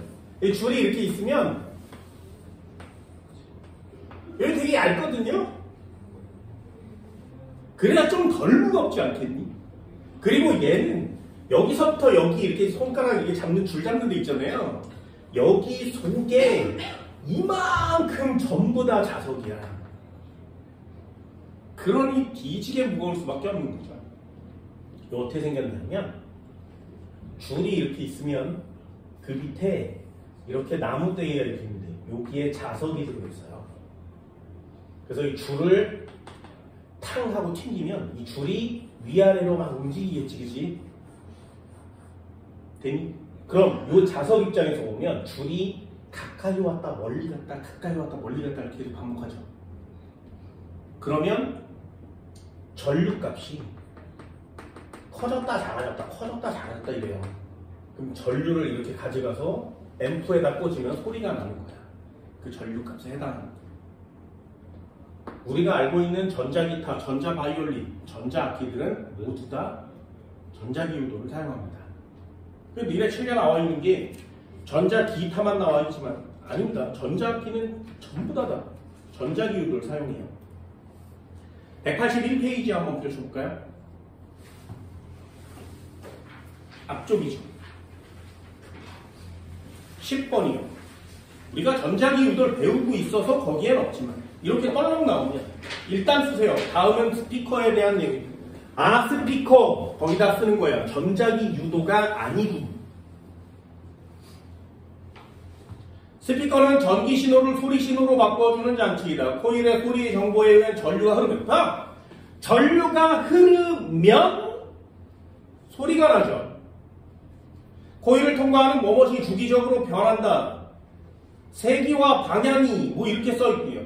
이 줄이 이렇게 있으면 여기 되게 얇거든요. 그래야 좀 덜 무겁지 않겠니? 그리고 얘는 여기서부터 여기 이렇게 손가락 이렇게 잡는 줄 잡는 데 있잖아요. 여기 속에 이만큼 전부 다 자석이야. 그러니 뒤지게 무거울 수밖에 없는 거죠. 이거 어떻게 생겼냐면 줄이 이렇게 있으면 그 밑에 이렇게 나무대기가 이렇게 있는데 여기에 자석이 들어있어요. 그래서 이 줄을 탕 하고 튕기면 이 줄이 위아래로 막 움직이겠지, 그지? 되니? 그럼 이 자석 입장에서 보면 줄이 가까이 왔다 멀리 갔다 가까이 왔다 멀리 갔다 이렇게 계속 반복하죠. 그러면 전류값이 커졌다 작아졌다 커졌다 작아졌다 이래요. 그럼 전류를 이렇게 가져가서 앰프에다 꽂으면 소리가 나는 거야. 그 전류값에 해당합니다. 우리가 알고 있는 전자기타, 전자바이올린, 전자악기들은 모두 다 전자기유도를 사용합니다. 근데 니네 책에 나와 있는 게 전자기타만 나와 있지만 아닙니다. 전자악기는 전부 다 전자기유도를 사용해요. 181페이지 한번 펴볼까요? 앞쪽이죠. 10번이요. 우리가 전자기유도를 배우고 있어서 거기엔 없지만 이렇게 떨렁 나오면 일단 쓰세요. 다음은 스피커에 대한 얘기. 아, 스피커 거기다 쓰는 거야. 전자기유도가 아니고. 스피커는 전기 신호를 소리 신호로 바꿔주는 장치이다. 코일의 소리 정보에 의한 전류가 흐르면 전류가 흐르면 소리가 나죠. 코일을 통과하는 무엇이 주기적으로 변한다. 세기와 방향이 뭐 이렇게 써있고요.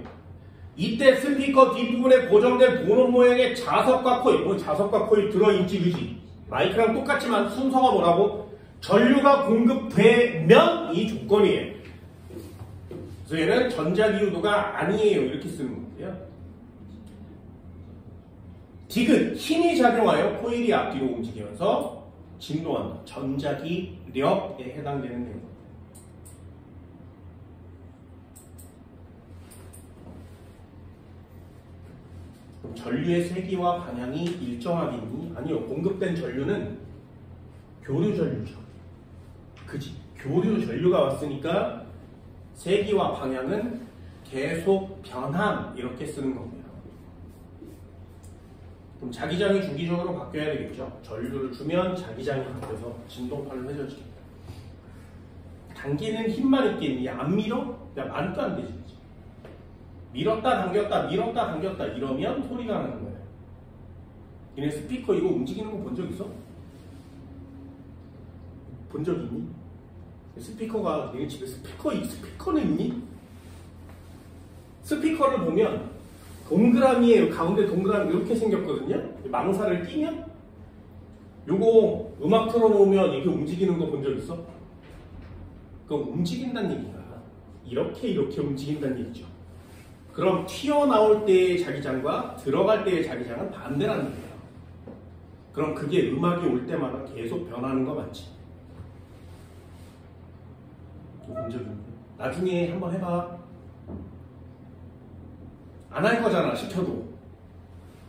이때 스피커 뒷부분에 고정된 도넛 모양의 자석과 코일, 뭐 자석과 코일 들어있지, 그지? 마이크랑 똑같지만 순서가 뭐라고? 전류가 공급되면 이 조건이에요. 그래서 얘는 전자기유도가 아니에요. 이렇게 쓰는 건데요. 디귿, 힘이 작용하여 코일이 앞뒤로 움직이면서 진동한다. 전자기력에 해당되는 내용. 전류의 세기와 방향이 일정하겠니? 아니요. 공급된 전류는 교류 전류죠. 그지? 교류 전류가 왔으니까 세기와 방향은 계속 변함 이렇게 쓰는 겁니다. 그럼 자기장이 주기적으로 바뀌어야 되겠죠. 전류를 주면 자기장이 바뀌어서 진동파를 회전시킵니다. 당기는 힘만 있겠니? 안 밀어? 야, 안도 안 되지. 밀었다 당겼다 밀었다 당겼다 이러면 소리가 나는 거예요. 얘네 스피커 이거 움직이는 거 본 적 있어? 본 적 있니? 스피커가 얘네 집에 스피커는 있니? 스피커를 보면 동그라미에 가운데 동그라미 이렇게 생겼거든요. 망사를 끼면 요거 음악 틀어놓으면 이렇게 움직이는 거 본 적 있어? 그럼 움직인다는 얘기가 이렇게 움직인다는 얘기죠. 그럼 튀어나올 때의 자기장과 들어갈 때의 자기장은 반대라는 거예요. 그럼 그게 음악이 올 때마다 계속 변하는 거 맞지? 본 적이 있는데 나중에 한번 해봐. 안 할 거잖아, 시켜도.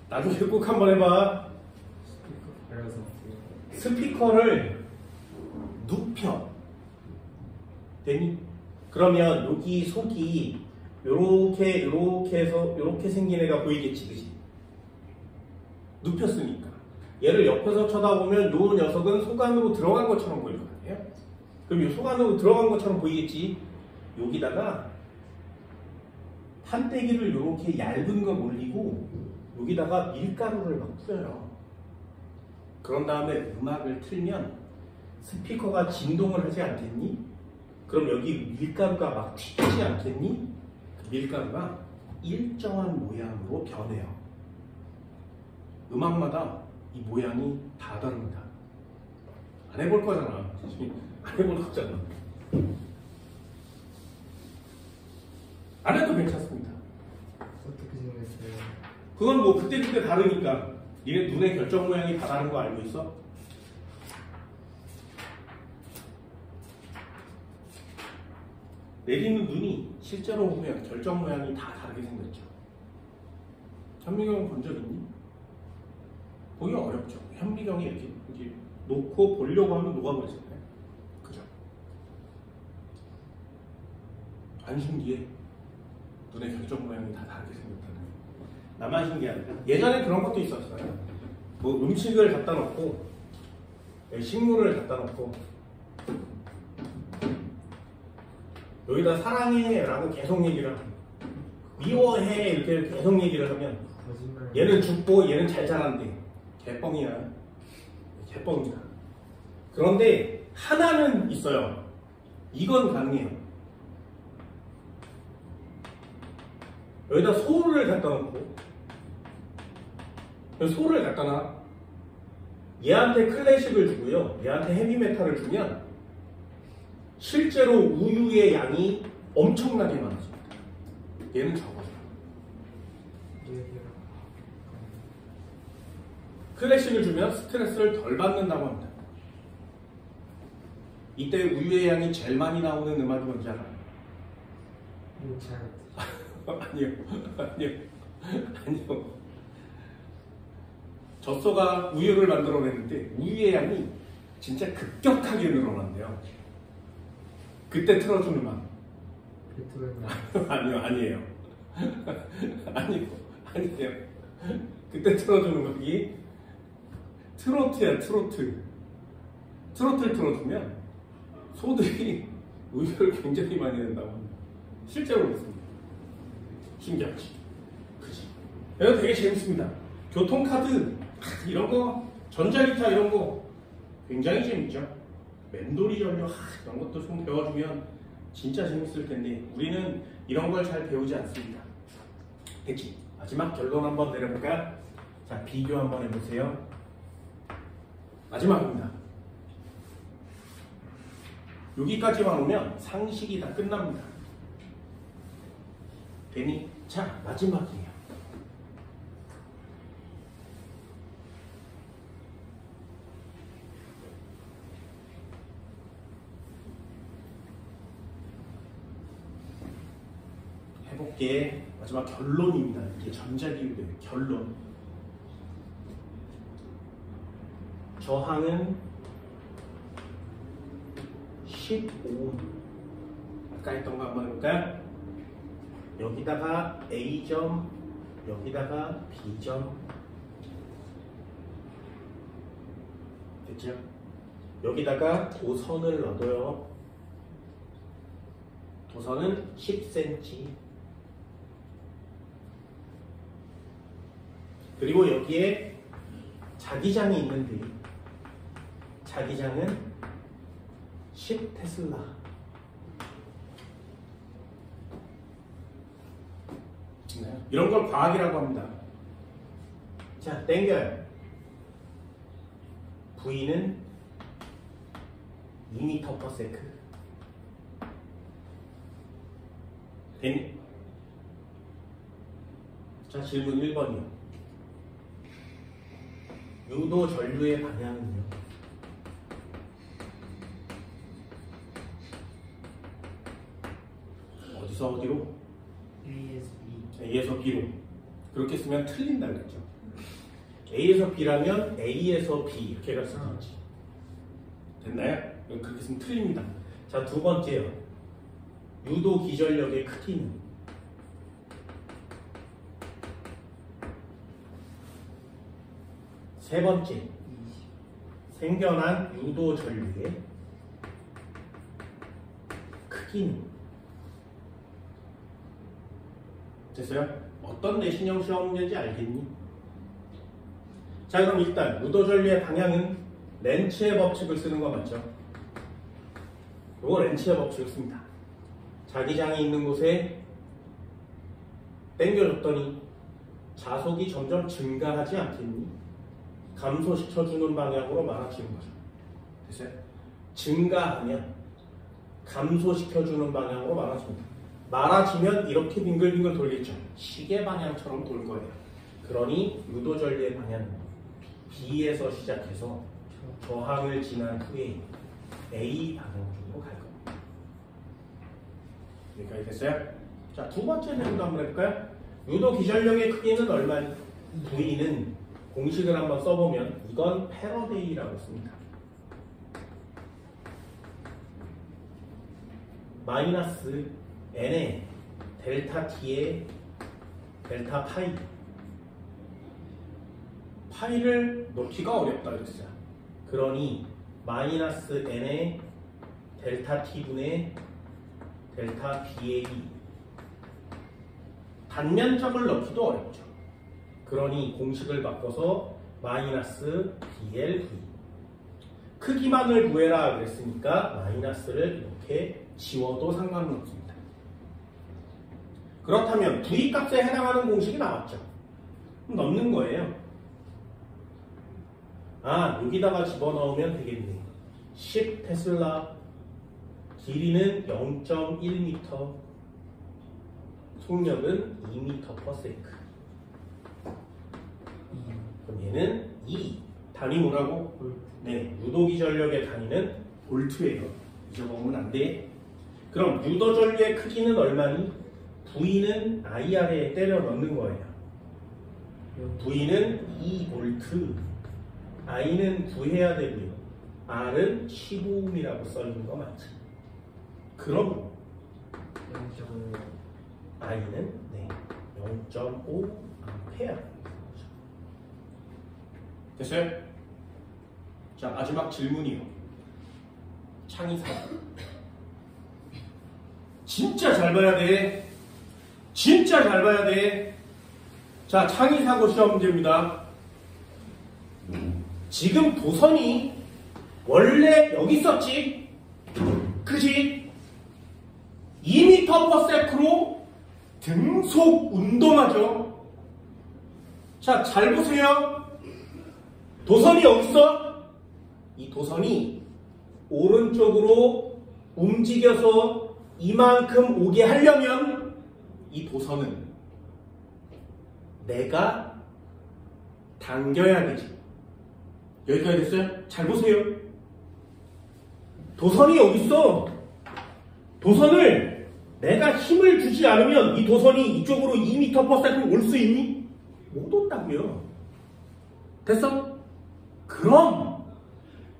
나중에 꼭 한번 해봐. 스피커를 눕혀. 되니? 그러면 여기 속이 요렇게 해서 요렇게 생긴 애가 보이겠지, 그지? 눕혔으니까. 얘를 옆에서 쳐다보면 요 녀석은 속 안으로 들어간 것처럼 보일 거 아니에요? 그럼 요 속 안으로 들어간 것처럼 보이겠지? 여기다가 판때기를 요렇게 얇은 걸 올리고 여기다가 밀가루를 막 뿌려요. 그런 다음에 음악을 틀면 스피커가 진동을 하지 않겠니? 그럼 여기 밀가루가 막 튀지 않겠니? 밀가루가 일정한 모양으로 변해요. 음악마다 이 모양이 다 다릅니다. 안 해볼 거잖아. 안 해볼 거잖아. 안 해도 괜찮습니다. 어떻게 생각했어요? 그건 뭐 그때 다르니까. 니네 눈의 결정 모양이 다 다른 거 알고 있어? 내리는 눈이 실제로 보면 결정 모양이 다 다르게 생겼죠. 현미경 본 적 있니? 보기 어렵죠. 현미경이 이렇게 놓고 보려고 하면 녹아버리잖아요. 그죠? 안 신기해. 눈의 결정 모양이 다 다르게 생겼다는 거. 나만 신기하니까. 예전에 그런 것도 있었어요. 뭐 음식을 갖다 놓고 식물을 갖다 놓고 여기다 사랑해 라고 계속 얘기를 하면 미워해 이렇게 계속 얘기를 하면 거짓말. 얘는 죽고 얘는 잘 자란대. 개뻥이야. 개뻥이야. 그런데 하나는 있어요. 이건 가능해요. 여기다 소를 갖다 놓고 소를 갖다 놔. 얘한테 클래식을 주고요. 얘한테 헤비메탈을 주면 실제로 우유의 양이 엄청나게 많아집니다. 얘는 적어요. 클래식을 주면 스트레스를 덜 받는다고 합니다. 이때 우유의 양이 제일 많이 나오는 음악이 뭔지 알아요? 잘 아니요. 젖소가 우유를 만들어내는데 우유의 양이 진짜 급격하게 늘어난대요. 그때 틀어주는 음악. 베토벤. 아니에요. 아니에요. 그때 틀어주는 음악이 트로트야, 트로트. 트로트를 틀어주면 소들이 우유를 굉장히 많이 낸다고 합니다. 실제로 그렇습니다. 신기하지? 그치? 이거 되게 재밌습니다. 교통카드, 이런 거, 전자기타 이런 거 굉장히 재밌죠? 맴돌이 전력, 이런 것도 좀 배워주면 진짜 재밌을 텐데, 우리는 이런 걸 잘 배우지 않습니다. 됐지? 마지막 결론 한번 내려볼까요? 자, 비교 한번 해보세요. 마지막입니다. 여기까지만 오면 상식이 다 끝납니다. 되니? 자, 마지막이에요. 해볼게. 마지막 결론입니다. 이게 전자기울의 결론. 저항은 15. 아까 했던 거 한번 해볼까요? 여기다가 A점, 여기다가 B점. 됐죠? 여기다가 도선을 넣어요. 도선은 10cm. 그리고 여기에 자기장이 있는데, 자기장은 10테슬라. 이런 걸 과학이라고 합니다. 자, 땡겨요. V는 2m/s. 됐니? 자, 질문 1번이요. 유도 전류의 방향은요? 어디서 어디로? A에서 B로. 그렇게 쓰면 틀린다 그랬죠. A에서 B라면 A에서 B 이렇게 갈 수도 있지. 됐나요? 그렇게 쓰면 틀립니다. 자, 두 번째요. 유도 기전력의 크기는? 세 번째. 생겨난 유도 전류의 크기는? 됐어요? 어떤 내신형 시험 문제인지 알겠니? 자, 그럼 일단 유도 전류의 방향은 렌츠의 법칙을 쓰는 거 맞죠? 이거 렌츠의 법칙을 씁니다. 자기장이 있는 곳에 당겨줬더니 자속이 점점 증가하지 않겠니? 감소시켜주는 방향으로 말아치는 거죠. 됐어요? 증가하면 감소시켜주는 방향으로 말아칩니다. 말아치면 이렇게 빙글빙글 돌겠죠. 시계 방향처럼 돌 거예요. 그러니 유도 전류의 방향은 B에서 시작해서 저항을 지난 후에 A 방향으로 갈 겁니다. 여기까지 됐어요? 자, 두 번째 내용도 한번 해볼까요? 유도 기전력의 크기는 얼마니? V는 공식을 한번 써보면 이건 패러데이라고 씁니다. 마이너스 n의 델타 t의 델타 파이. 파이를 놓기가 어렵다 그랬어요. 그러니 마이너스 n의 델타 t분의 델타 BA. 단면적을 넣기도 어렵죠. 그러니 공식을 바꿔서 마이너스 BLV. 크기만을 구해라 그랬으니까 마이너스를 이렇게 지워도 상관은 없습니다. 그렇다면 V 값에 해당하는 공식이 나왔죠. 그럼 넣는 거예요. 아, 여기다가 집어넣으면 되겠네. 10테슬라, 길이는 0.1m, 속력은 2m/s. 그럼 얘는 2. 단위 뭐라고? 네, 유도기 전력의 단위는 볼트예요. 잊어먹으면 안 돼. 그럼 유도 전류의 크기는 얼마니? V는 I 아래에 때려 넣는 거예요. V는 2V, I는 구해야 되고요. R은 15ohm이라고 써있는 거 맞죠? 그럼 0.5. I는 0.5 암페어. 됐어요? 자, 마지막 질문이요. 창의사. 진짜 잘 봐야 돼. 진짜 잘 봐야 돼. 자, 창의사고 시험 문제입니다. 지금 도선이 원래 여기 있었지? 그지? 2m/s로 등속 운동하죠. 자, 잘 보세요. 도선이 여기 있어. 이 도선이 오른쪽으로 움직여서 이만큼 오게 하려면 이 도선은 내가 당겨야 되지. 여기까지 됐어요? 잘 보세요. 도선이 여기 있어. 도선을 내가 힘을 주지 않으면 이 도선이 이쪽으로 2m/s 올 수 있니? 못 온다고요. 됐어? 그럼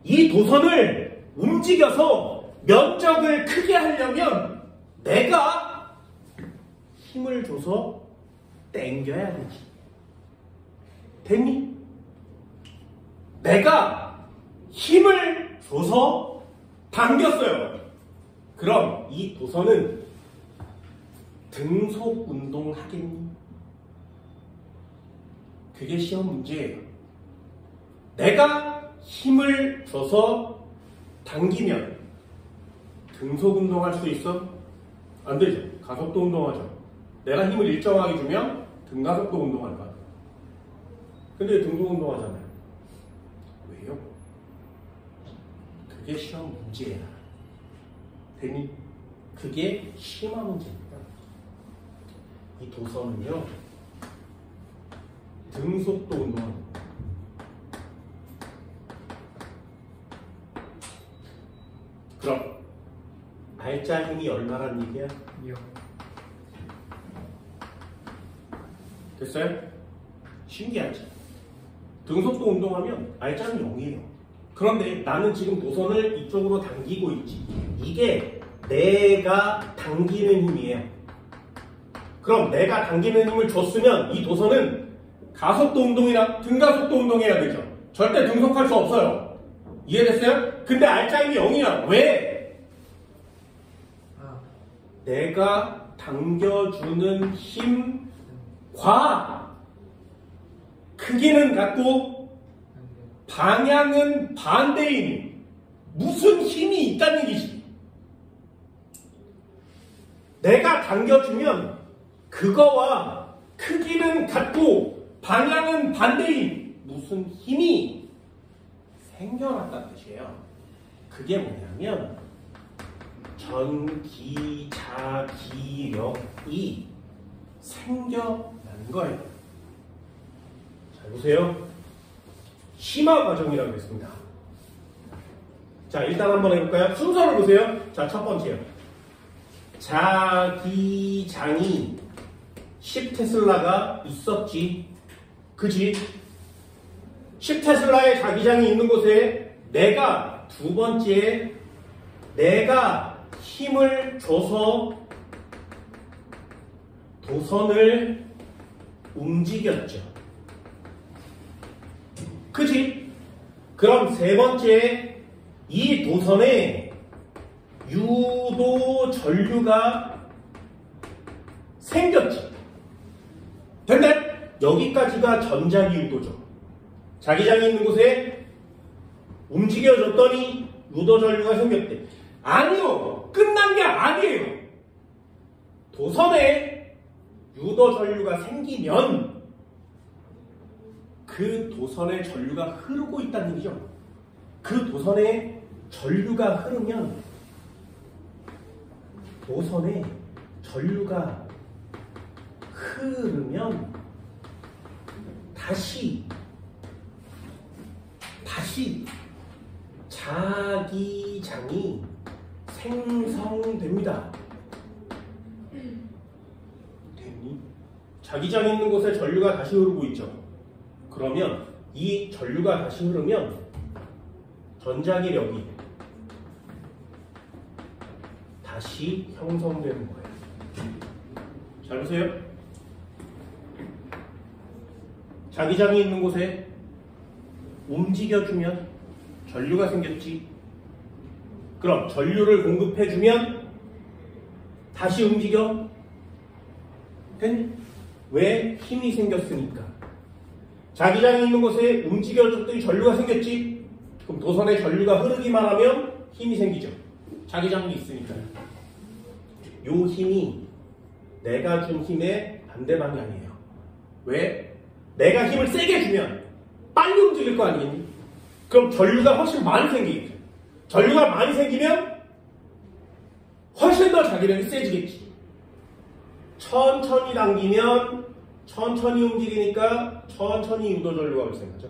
이 도선을 움직여서 면적을 크게 하려면 내가 힘을 줘서 당겨야 되지. 됐니? 내가 힘을 줘서 당겼어요. 그럼 이 도선은 등속 운동하겠니? 그게 시험 문제예요. 내가 힘을 줘서 당기면 등속 운동할 수 있어? 안 되죠. 가속도 운동하죠. 내가 힘을 일정하게 주면 등가속도 운동할 거야. 근데 등속 운동하잖아요. 왜요? 그게 시험 문제야. 되니? 그게 심화 문제입니다. 이 도선은요, 등속도 운동하는 거예요. 그럼 알짜 힘이 얼마란 얘기야? 0. 됐어요? 신기하지? 등속도 운동하면 알짜는 0이에요. 그런데 나는 지금 도선을 이쪽으로 당기고 있지. 이게 내가 당기는 힘이에요. 그럼 내가 당기는 힘을 줬으면 이 도선은 가속도 운동이나 등가속도 운동해야 되죠. 절대 등속할 수 없어요. 이해됐어요? 근데 알짜 힘이 0이야. 왜? 내가 당겨주는 힘과 크기는 같고 방향은 반대인 무슨 힘이 있다는 얘기지. 내가 당겨주면 그거와 크기는 같고 방향은 반대인 무슨 힘이 생겨났다는 뜻이에요. 그게 뭐냐면 전기자기력이 생겨난 거예요. 잘 보세요. 심화 과정이라고 했습니다. 자, 일단 한번 해볼까요? 순서를 보세요. 자, 첫 번째요. 자기장이 10테슬라가 있었지. 그지? 10테슬라의 자기장이 있는 곳에 내가 두 번째 내가 힘을 줘서 도선을 움직였죠. 그지? 그럼 세 번째 이 도선에 유도 전류가 생겼지. 됐네? 여기까지가 전자기 유도죠. 자기장이 있는 곳에 움직여줬더니 유도 전류가 생겼대. 아니요. 끝난 게 아니에요. 도선에 유도 전류가 생기면 그 도선에 전류가 흐르고 있다는 얘기죠. 그 도선에 전류가 흐르면 도선에 전류가 흐르면 다시 자기장이 생성됩니다. 자기장이 있는 곳에 전류가 다시 흐르고 있죠. 그러면 이 전류가 다시 흐르면 전자기력이 다시 형성되는 거예요. 잘 보세요. 자기장이 있는 곳에 움직여주면 전류가 생겼지. 그럼 전류를 공급해주면 다시 움직여. 왜? 힘이 생겼으니까. 자기장이 있는 곳에 움직여줬더니 전류가 생겼지. 그럼 도선에 전류가 흐르기만 하면 힘이 생기죠. 자기장이 있으니까요. 요 힘이 내가 준 힘의 반대 방향이에요. 왜? 내가 힘을 세게 주면 빨리 움직일 거 아니겠니? 그럼 전류가 훨씬 많이 생기겠죠. 전류가 많이 생기면 훨씬 더 자기력이 세지겠지. 천천히 당기면 천천히 움직이니까 천천히 유도 전류가 발생하죠.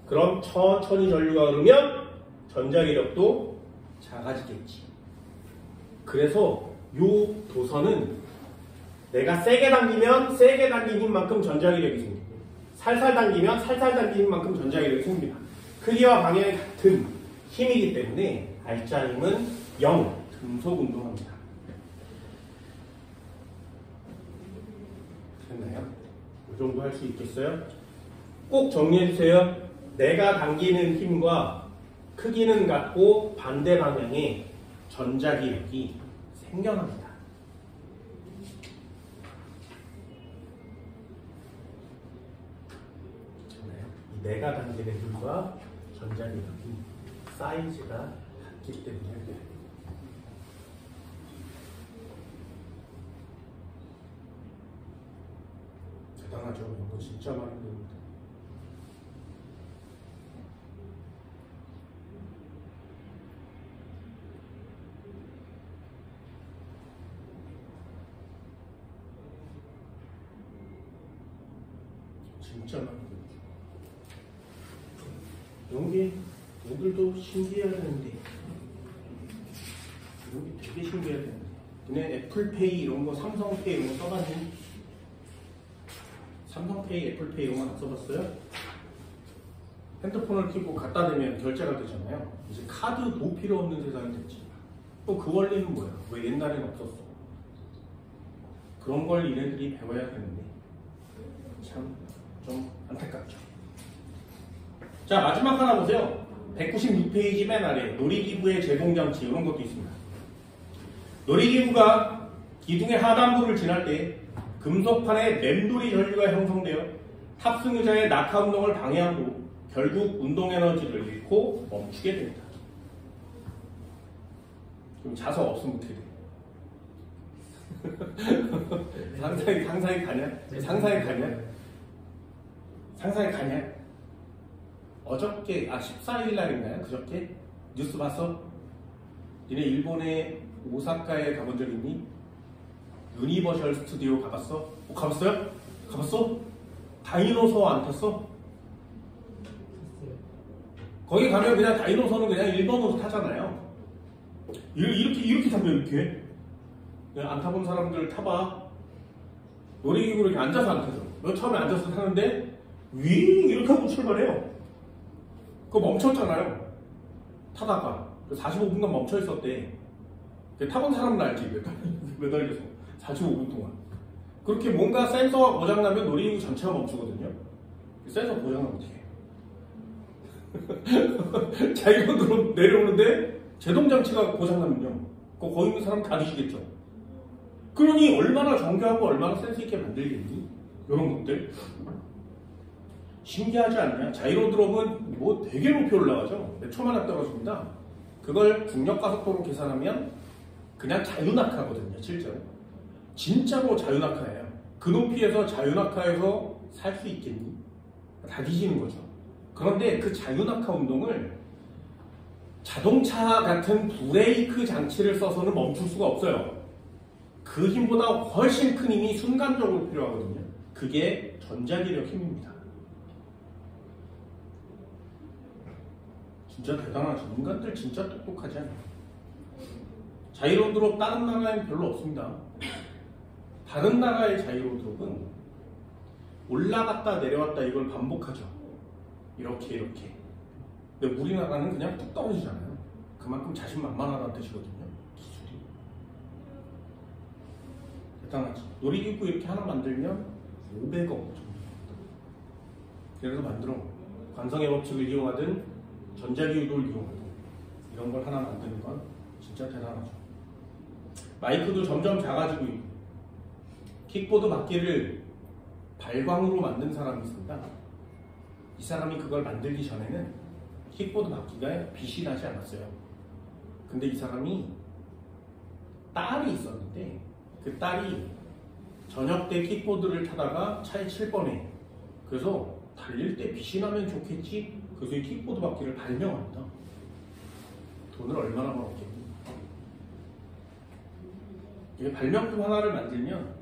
그럼 천천히 전류가 흐르면 전자기력도 작아지겠지. 그래서 요 도선은 내가 세게 당기면 세게 당기는 만큼 전자기력이 생기고 살살 당기면 살살 당기는 만큼 전자기력이 생깁니다. 크기와 방향이 같은 힘이기 때문에 알짜힘은 0, 금속 운동합니다. 됐나요? 이 정도 할 수 있겠어요? 꼭 정리해주세요. 내가 당기는 힘과 크기는 같고 반대 방향에 전자기력이 생겨납니다. 이 내가 당기는 힘과 전자기력이 사이즈가 같기 때문에 대단하죠. 이거 진짜 많이 배웁니다. 진짜 많이 배웁니다. 여기 애들도 신기해야 되는데 여기 되게 신기해야 되는데 너네 애플페이 이런 거 삼성페이 이런 거 써봤니? 삼성페이, 애플페이 이런 거 안 써봤어요? 핸드폰을 켜고 갖다 대면 결제가 되잖아요. 이제 카드도 필요 없는 세상이 됐지. 또 그 원리는 뭐야? 왜 옛날엔 없었어? 그런 걸 얘네들이 배워야 되는데 참 좀 안타깝죠. 자, 마지막 하나 보세요. 196페이지 맨 아래 놀이기구의 제동장치 이런 것도 있습니다. 놀이기구가 기둥의 하단부를 지날 때 금속판에 맴돌이 전류가 형성되어 탑승 의자의 낙하 운동을 방해하고 결국 운동 에너지를 잃고 멈추게 됩니다. 그럼 자석 없으면 어떻게 돼? 상상이 가냐? 상상이 가냐? 어저께 14일 날인가요? 그저께 뉴스 봤어? 니네 일본의 오사카에 가본 적 있니? 유니버셜 스튜디오 가봤어? 가봤어요? 가봤어? 다이노소어 안 탔어? 거기 가면 그냥 다이노소는 그냥 일본어로 타잖아요. 이렇게 타면 이렇게 그냥 안 타본 사람들 타봐. 놀이기구로 이렇게 앉아서 안 타죠. 너 처음에 앉아서 타는데 윙 이렇게 하고 출발해요. 그거 멈췄잖아요. 타다가 45분간 멈춰 있었대. 타본 사람은 알지. 매달려서 45분 동안. 그렇게 뭔가 센서가 고장나면 놀이기구 전체가 멈추거든요. 센서 고장나면 어떡해. 자기가 내려오는데 제동장치가 고장나면요. 거기 있는 사람 다 뒤지겠죠. 그러니 얼마나 정교하고 얼마나 센스 있게 만들겠니? 이런 것들. 신기하지 않냐? 자이로드롭은 뭐 되게 높이 올라가죠. 몇 초만에 떨어집니다. 그걸 중력가속도로 계산하면 그냥 자유낙하거든요. 실제로. 진짜로 자유낙하예요. 그 높이에서 자유낙하에서 살 수 있겠니? 다 뒤지는 거죠. 그런데 그 자유낙하 운동을 자동차 같은 브레이크 장치를 써서는 멈출 수가 없어요. 그 힘보다 훨씬 큰 힘이 순간적으로 필요하거든요. 그게 전자기력 힘입니다. 진짜 대단하죠. 인간들 진짜 똑똑하지 않아요. 자이로드롭 다른 나라엔 별로 없습니다. 다른 나라의 자이로드롭은 올라갔다 내려왔다 이걸 반복하죠. 이렇게. 근데 우리나라는 그냥 뚝 떨어지잖아요. 그만큼 자신만만하다는 뜻이거든요. 기술이. 대단하지. 놀이기구 이렇게 하나 만들면 500억 정도. 그래서 만들어. 관성의 법칙을 이용하든 전자기구를 이용하든 이런 걸 하나 만드는 건 진짜 대단하죠. 마이크도 점점 작아지고 있고 킥보드 바퀴를 발광으로 만든 사람이 있습니다. 이 사람이 그걸 만들기 전에는 킥보드 바퀴가 빛이 나지 않았어요. 근데 이 사람이 딸이 있었는데 그 딸이 저녁 때 킥보드를 타다가 차에 칠 뻔해. 그래서 달릴 때 빛이 나면 좋겠지. 그래서 이 킥보드 바퀴를 발명합니다. 돈을 얼마나 벌었겠니? 이게 발명품 하나를 만들면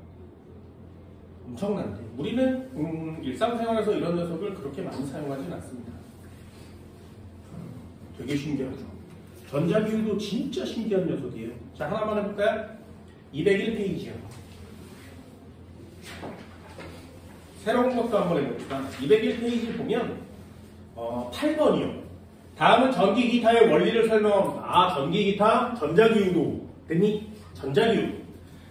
엄청난데 우리는 일상생활에서 이런 녀석을 그렇게 많이 사용하지는 않습니다. 되게 신기하죠. 전자기구도 진짜 신기한 녀석이에요. 자, 하나만 해볼까요? 201페이지요. 새로운 것도 한번 해봅시다. 201페이지 보면 8번이요. 다음은 전기기타의 원리를 설명합니다. 전기기타, 전자기구도 됐니? 전자기구.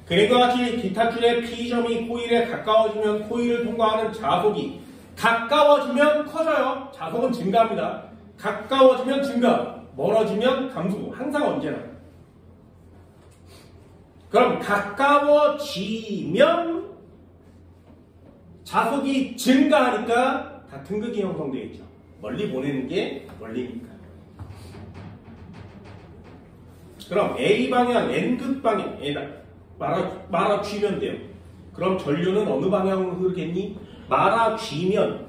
그림과 같이 기타줄의 P점이 코일에 가까워지면 코일을 통과하는 자속이 가까워지면 커져요. 자속은 증가합니다. 가까워지면 증가, 멀어지면 감소. 항상 언제나. 그럼 가까워지면 자속이 증가하니까 같은 극이 형성되겠죠. 멀리 보내는 게 원리니까. 그럼 A 방향, N극 방향에다 말아쥐면 돼요. 그럼 전류는 어느 방향으로 흐르겠니? 말아쥐면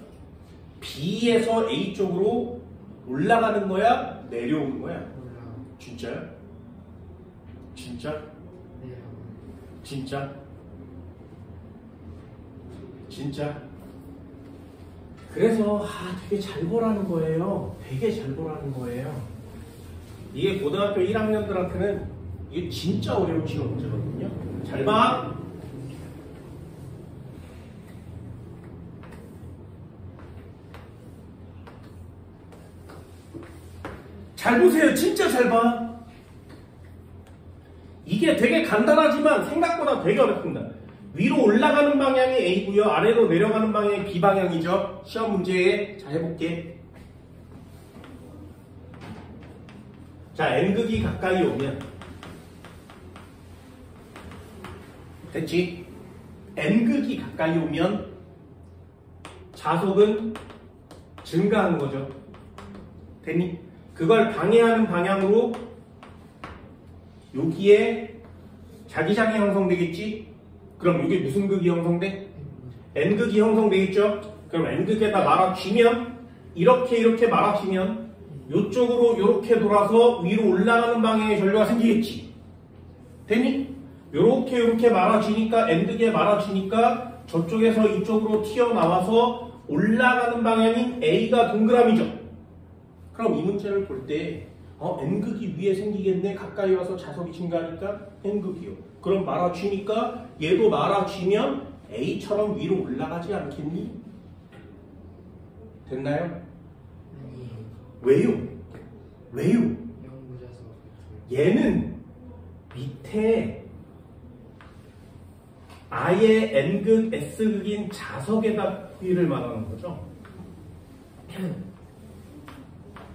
B에서 A 쪽으로 올라가는 거야? 내려오는 거야? 진짜요? 진짜? 진짜? 진짜? 그래서 되게 잘 보라는 거예요. 되게 잘 보라는 거예요. 이게 고등학교 1학년들한테는 이게 진짜 어려운 시험 문제거든요. 잘 봐. 잘 보세요. 진짜 잘 봐. 이게 되게 간단하지만 생각보다 되게 어렵습니다. 위로 올라가는 방향이 A고요. 아래로 내려가는 방향이 B 방향이죠. 시험 문제에 자 해볼게. 자, N극이 가까이 오면 됐지? N극이 가까이 오면 자속은 증가하는 거죠. 됐니? 그걸 방해하는 방향으로 여기에 자기장이 형성되겠지? 그럼 여기 무슨 극이 형성돼? N극이 형성되겠죠? 그럼 N극에다 말아쥐면 이렇게 말아쥐면 이쪽으로 이렇게 돌아서 위로 올라가는 방향의 전류가 생기겠지? 됐니? 이렇게 말아쥐니까 N극에 말아쥐니까 저쪽에서 이쪽으로 튀어나와서 올라가는 방향인 A가 동그라미죠? 그럼 이 문제를 볼 때 N극이 위에 생기겠네. 가까이 와서 자속이 증가하니까 N극이요. 그럼 말아쥐니까 얘도 말아쥐면 A처럼 위로 올라가지 않겠니? 됐나요? 왜요? 얘는 밑에 아예 N극, S극인 자석에다 V를 말하는 거죠.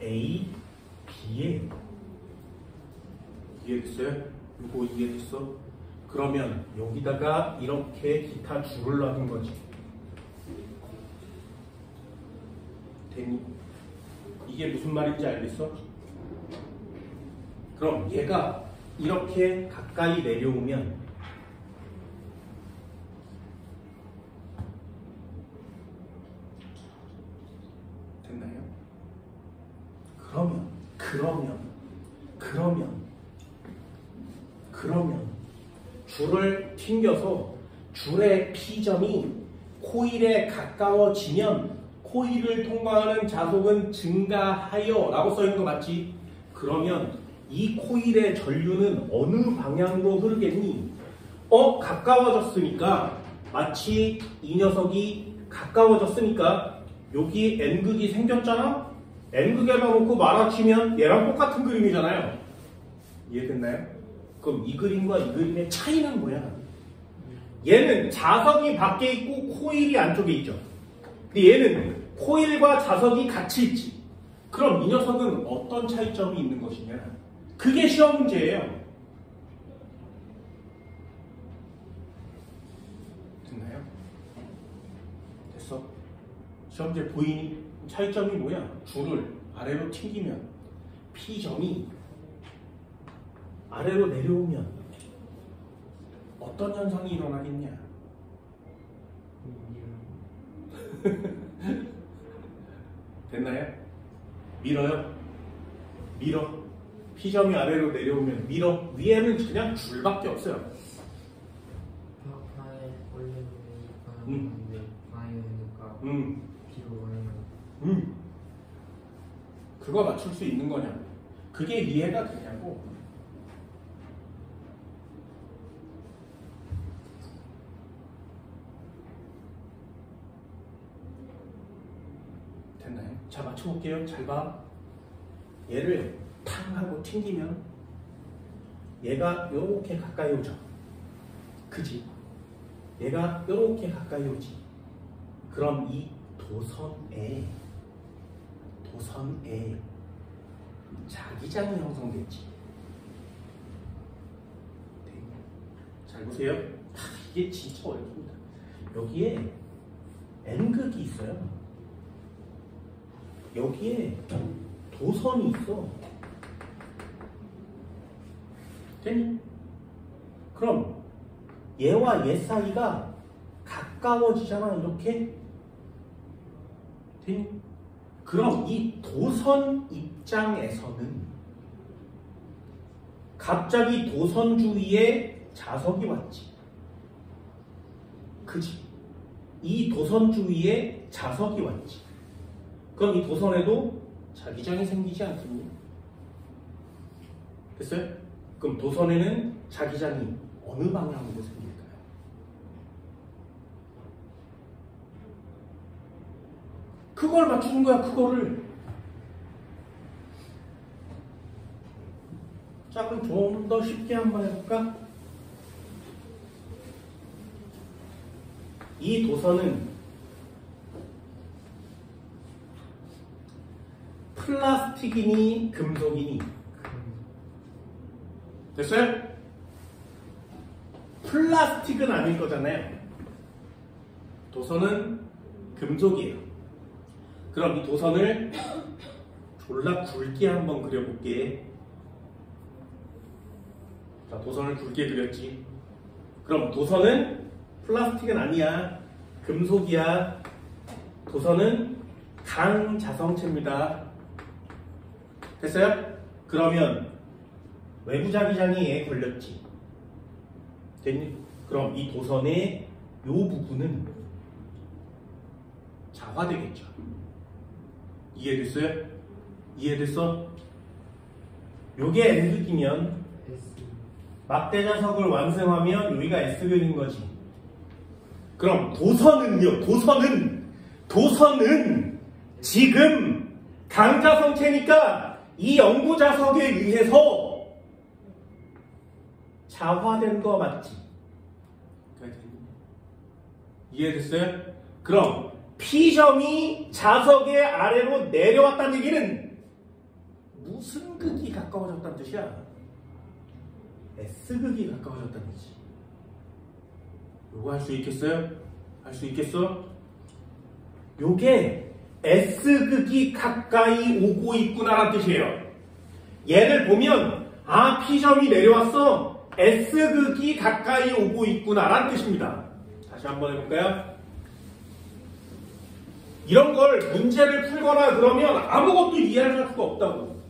A, B에 이해됐어요? 이거 이해됐어? 그러면 여기다가 이렇게 기타 줄을 놔둔 거지. 됐니? 이게 무슨 말인지 알겠어? 그럼 얘가 이렇게 가까이 내려오면 됐나요? 그러면 줄을 튕겨서 줄의 P점이 코일에 가까워지면 코일을 통과하는 자속은 증가하여 라고 써있는 거 맞지? 그러면 이 코일의 전류는 어느 방향으로 흐르겠니? 가까워졌으니까 마치 이 녀석이 가까워졌으니까 여기 n극이 생겼잖아? n극에다 놓고 말아치면 얘랑 똑같은 그림이잖아요. 이해됐나요? 그럼 이 그림과 이 그림의 차이는 뭐야? 얘는 자석이 밖에 있고 코일이 안쪽에 있죠. 근데 얘는 코일과 자석이 같이 있지. 그럼 이 녀석은 어떤 차이점이 있는 것이냐? 그게 시험 문제예요. 됐나요? 됐어? 시험 문제 보이니? 차이점이 뭐야? 줄을 아래로 튕기면 P점이 아래로 내려오면 어떤 현상이 일어나겠냐? 됐나요? 밀어요? 밀어. P점이 아래로 내려오면 밀어. 위에는 그냥 줄밖에 없어요. 파에 올리니까 파이니까 뒤로 가면 그거 맞출 수 있는 거냐? 그게 이해가 되냐고? 됐나요? 자, 맞춰볼게요. 잘 봐. 얘를 탕 하고 튕기면 얘가 요렇게 가까이 오죠. 그지? 얘가 요렇게 가까이 오지. 그럼 이 도선에 자기장이 형성됐지. 잘 보세요. 이게 진짜 어렵습니다. 여기에 n극이 있어요. 여기에 도선이 있어. 되니? 그럼 얘와 얘 사이가 가까워지잖아. 이렇게. 되니? 그럼 이 도선 입장에서는 갑자기 도선 주위에 자석이 왔지. 그지? 이 도선 주위에 자석이 왔지. 그럼 이 도선에도 자기장이 생기지 않습니까? 됐어요? 그럼 도선에는 자기장이 어느 방향으로 생길까요? 그걸 맞추는 거야, 그거를. 자, 그럼 좀 더 쉽게 한번 해볼까? 이 도선은 플라스틱이니 금속이니? 됐어요? 플라스틱은 아닐 거잖아요. 도선은 금속이에요. 그럼 이 도선을 졸라 굵게 한번 그려볼게. 자, 도선을 굵게 그렸지. 그럼 도선은 플라스틱은 아니야. 금속이야. 도선은 강자성체입니다. 됐어요? 그러면 외부 자기장이 얘에 걸렸지. 됐니? 그럼 이 도선의 요 부분은 자화되겠죠. 이해됐어요? 이해됐어? 요게 N극이면 막대자석을 완성하면 여기가 S극인 거지. 그럼 도선은요? 도선은 지금 강자성체니까 이 영구자석에 의해서 자화된 거 맞지? 이해됐어요? 그럼 P점이 자석의 아래로 내려왔다는 얘기는 무슨 극이 가까워졌다는 뜻이야? S극이 가까워졌다는 뜻이지. 요거 할 수 있겠어요? 할 수 있겠어? 요게 S극이 가까이 오고 있구나라는 뜻이에요. 얘를 보면 아, P점이 내려왔어. S극이 가까이 오고 있구나라는 뜻입니다. 다시 한번 해볼까요? 이런 걸 문제를 풀거나 그러면 아무것도 이해할 수가 없다고.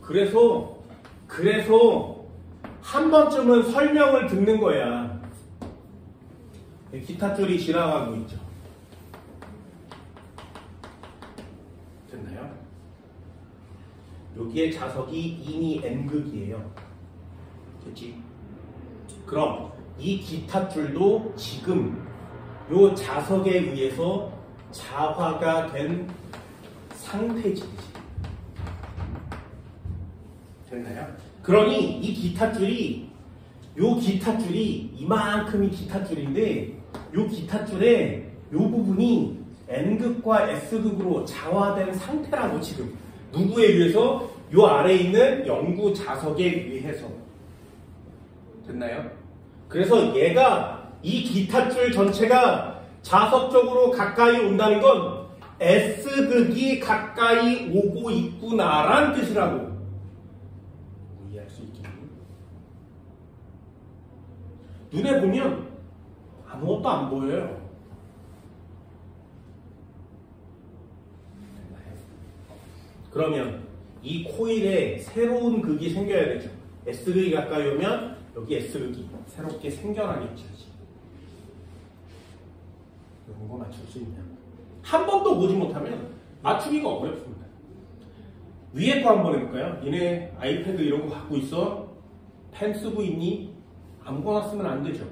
그래서 한 번쯤은 설명을 듣는 거야. 기타 줄이 지나가고 있죠. 됐나요? 여기에 자석이 이미 N극이에요. 됐지? 그럼 이 기타 줄도 지금 요 자석에 의해서 자화가 된 상태지. 됐나요? 그러니 이 기타줄이 이만큼이 기타줄인데 요 기타줄의 요 부분이 N극과 S극으로 자화된 상태라고 지금 누구에 의해서? 요 아래에 있는 영구 자석에 의해서. 됐나요? 그래서 얘가 이 기타줄 전체가 자석적으로 가까이 온다는 건 S극이 가까이 오고 있구나라는 뜻이라고 이해할 수 있겠니? 눈에 보면 아무것도 안 보여요. 그러면 이 코일에 새로운 극이 생겨야 되죠. S극이 가까이 오면 여기 S극이 새롭게 생겨나겠죠. 이런 거 맞출 수 있냐? 한 번도 보지 못하면 맞추기가 어렵습니다. 위에 거 한번 해볼까요? 얘네 아이패드 이런 거 갖고 있어? 펜 쓰고 있니? 아무거나 쓰면 안 되죠.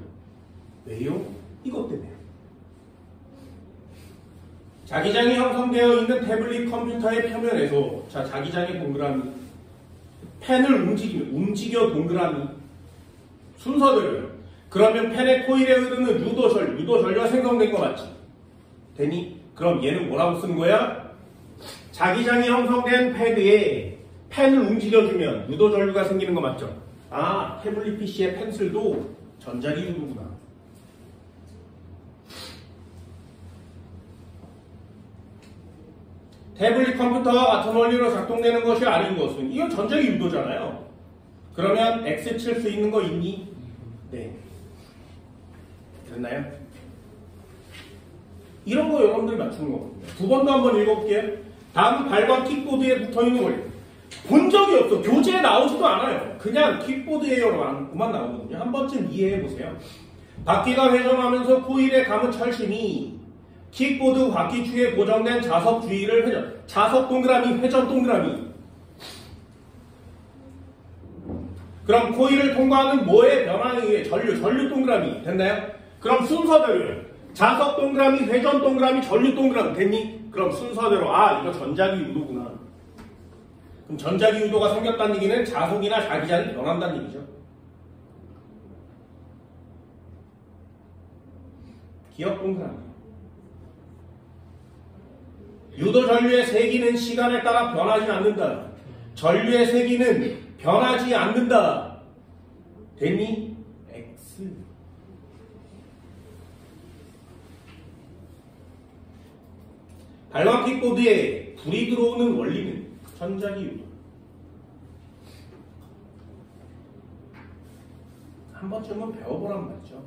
왜요? 이것 때문에. 자기장이 형성되어 있는 태블릿 컴퓨터의 표면에서 자 자기장의 동그라미 펜을 움직여 동그라미 순서대로요. 그러면 펜의 코일에 흐르는 유도전류가 생성된 거 맞지? 되니? 그럼 얘는 뭐라고 쓰는 거야? 자기장이 형성된 패드에 펜을 움직여주면 유도전류가 생기는 거 맞죠? 아, 태블릿 PC의 펜슬도 전자기 유도구나. 태블릿 컴퓨터와 같은 원리로 작동되는 것이 아닌 것은 이건 전자기 유도잖아요. 그러면 X 칠 수 있는 거 있니? 네. 됐나요? 이런 거 여러분들이 맞추는 거거든요. 두 번도 한번 읽어볼게요. 다음 발광 킥보드에 붙어있는 원리. 본 적이 없어. 교재에 나오지도 않아요. 그냥 킥보드에만 나오거든요. 한 번쯤 이해해보세요. 바퀴가 회전하면서 코일에 감은 철심이 킥보드 바퀴축에 고정된 자석 주위를 회전. 자석 동그라미, 회전 동그라미. 그럼 코일을 통과하는 뭐의 변화에 의해 전류 동그라미. 됐나요? 그럼 순서대로요. 자석 동그라미, 회전 동그라미, 전류 동그라미. 됐니? 그럼 순서대로. 아, 이거 전자기 유도구나. 그럼 전자기 유도가 생겼다는 얘기는 자석이나 자기장이 변한다는 얘기죠. 기억 동그라미. 유도 전류의 세기는 시간에 따라 변하지 않는다. 전류의 세기는 변하지 않는다. 됐니? X. 발광 킥보드에 불이 들어오는 원리는 전자기 유도. 한 번쯤은 배워보란 말이죠.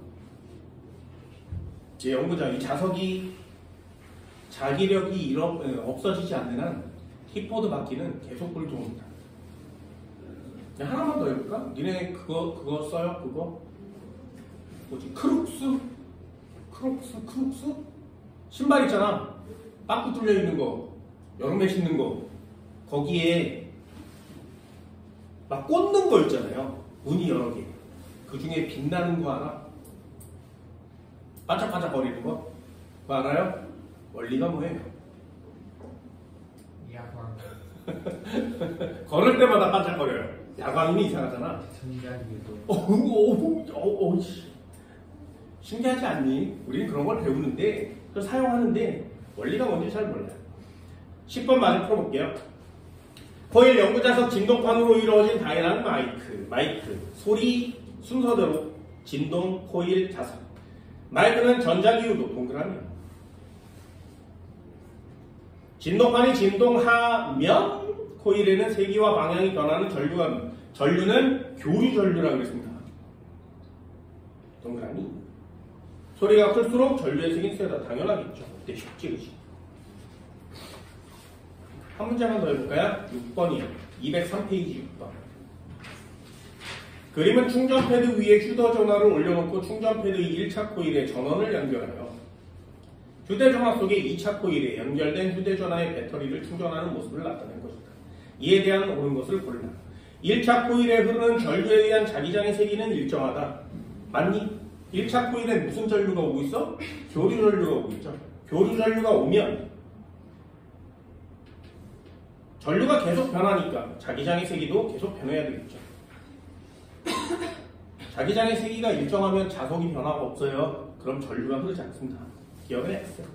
제 연구자 이 자석이 자기력이 없어지지 않는 한 킥보드 바퀴는 계속 불 들어옵니다. 하나만 더 해볼까? 니네 그거 써요? 그거? 뭐지? 크룩스? 신발 있잖아. 빠꾸 뚫려 있는 거. 여름에 신는 거. 거기에 막 꽂는 거 있잖아요. 무늬 여러 개. 그 중에 빛나는 거 알아? 반짝반짝 거리는 거? 그거 알아요? 원리가 뭐예요? 야광. 걸을 때마다 반짝거려요. 야광이 이상하잖아. 전자기유도. 신기하지 않니? 우리는 그런 걸 배우는데, 그걸 사용하는데 원리가 뭔지 잘 몰라요. 10번 마저 풀어볼게요. 코일 연구자석 진동판으로 이루어진 다양한 마이크. 소리 순서대로 진동, 코일, 자석. 마이크는 전자기유도 동그라미. 진동판이 진동하면 코일에는 세기와 방향이 변하는 전류는 교류 전류라고 했습니다. 동그라미. 소리가 클수록 전류의 세기는 세다. 당연하겠죠. 그때 쉽지, 그치? 한 문제만 더 해볼까요? 6번이요. 203페이지 6번. 그림은 충전 패드 위에 휴대전화를 올려놓고 충전 패드의 1차 코일에 전원을 연결하여 휴대전화 속에 2차 코일에 연결된 휴대전화의 배터리를 충전하는 모습을 나타낸 것이다. 이에 대한 옳은 것을 골라. 1차 코일에 흐르는 전류에 의한 자기장의 세기는 일정하다. 맞니? 1차 코일에 무슨 전류가 오고 있어? 교류 전류가 오고 있죠. 교류 전류가 오면 전류가 계속 변하니까 자기장의 세기도 계속 변해야 되겠죠. 자기장의 세기가 일정하면 자석이 변화가 없어요. 그럼 전류가 흐르지 않습니다. 기억을 했어요.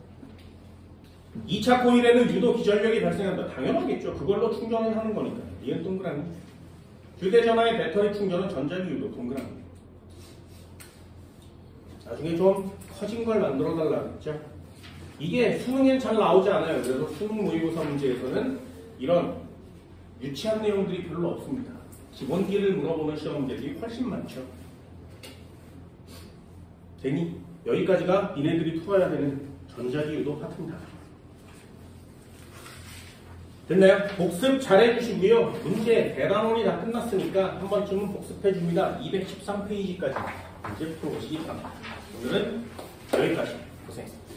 2차 코일에는 유도 기전력이 발생한다. 당연하겠죠. 그걸로 충전을 하는 거니까. 이건 동그라미. 휴대전화의 배터리 충전은 전자기 유도 동그라미. 나중에 좀 커진 걸 만들어 달라고 했죠. 이게 수능엔 잘 나오지 않아요. 그래서 수능 모의고사 문제에서는 이런 유치한 내용들이 별로 없습니다. 기본기를 물어보는 시험들이 훨씬 많죠. 되니 여기까지가 니네들이 풀어야 되는 전자기 유도 파트입니다. 됐나요? 복습 잘 해주시고요. 문제 대단원이 다 끝났으니까 한 번쯤은 복습해 줍니다. 213페이지까지 문제 풀어보시기 바랍니다. 오늘은 여기까지. 고생했습니다.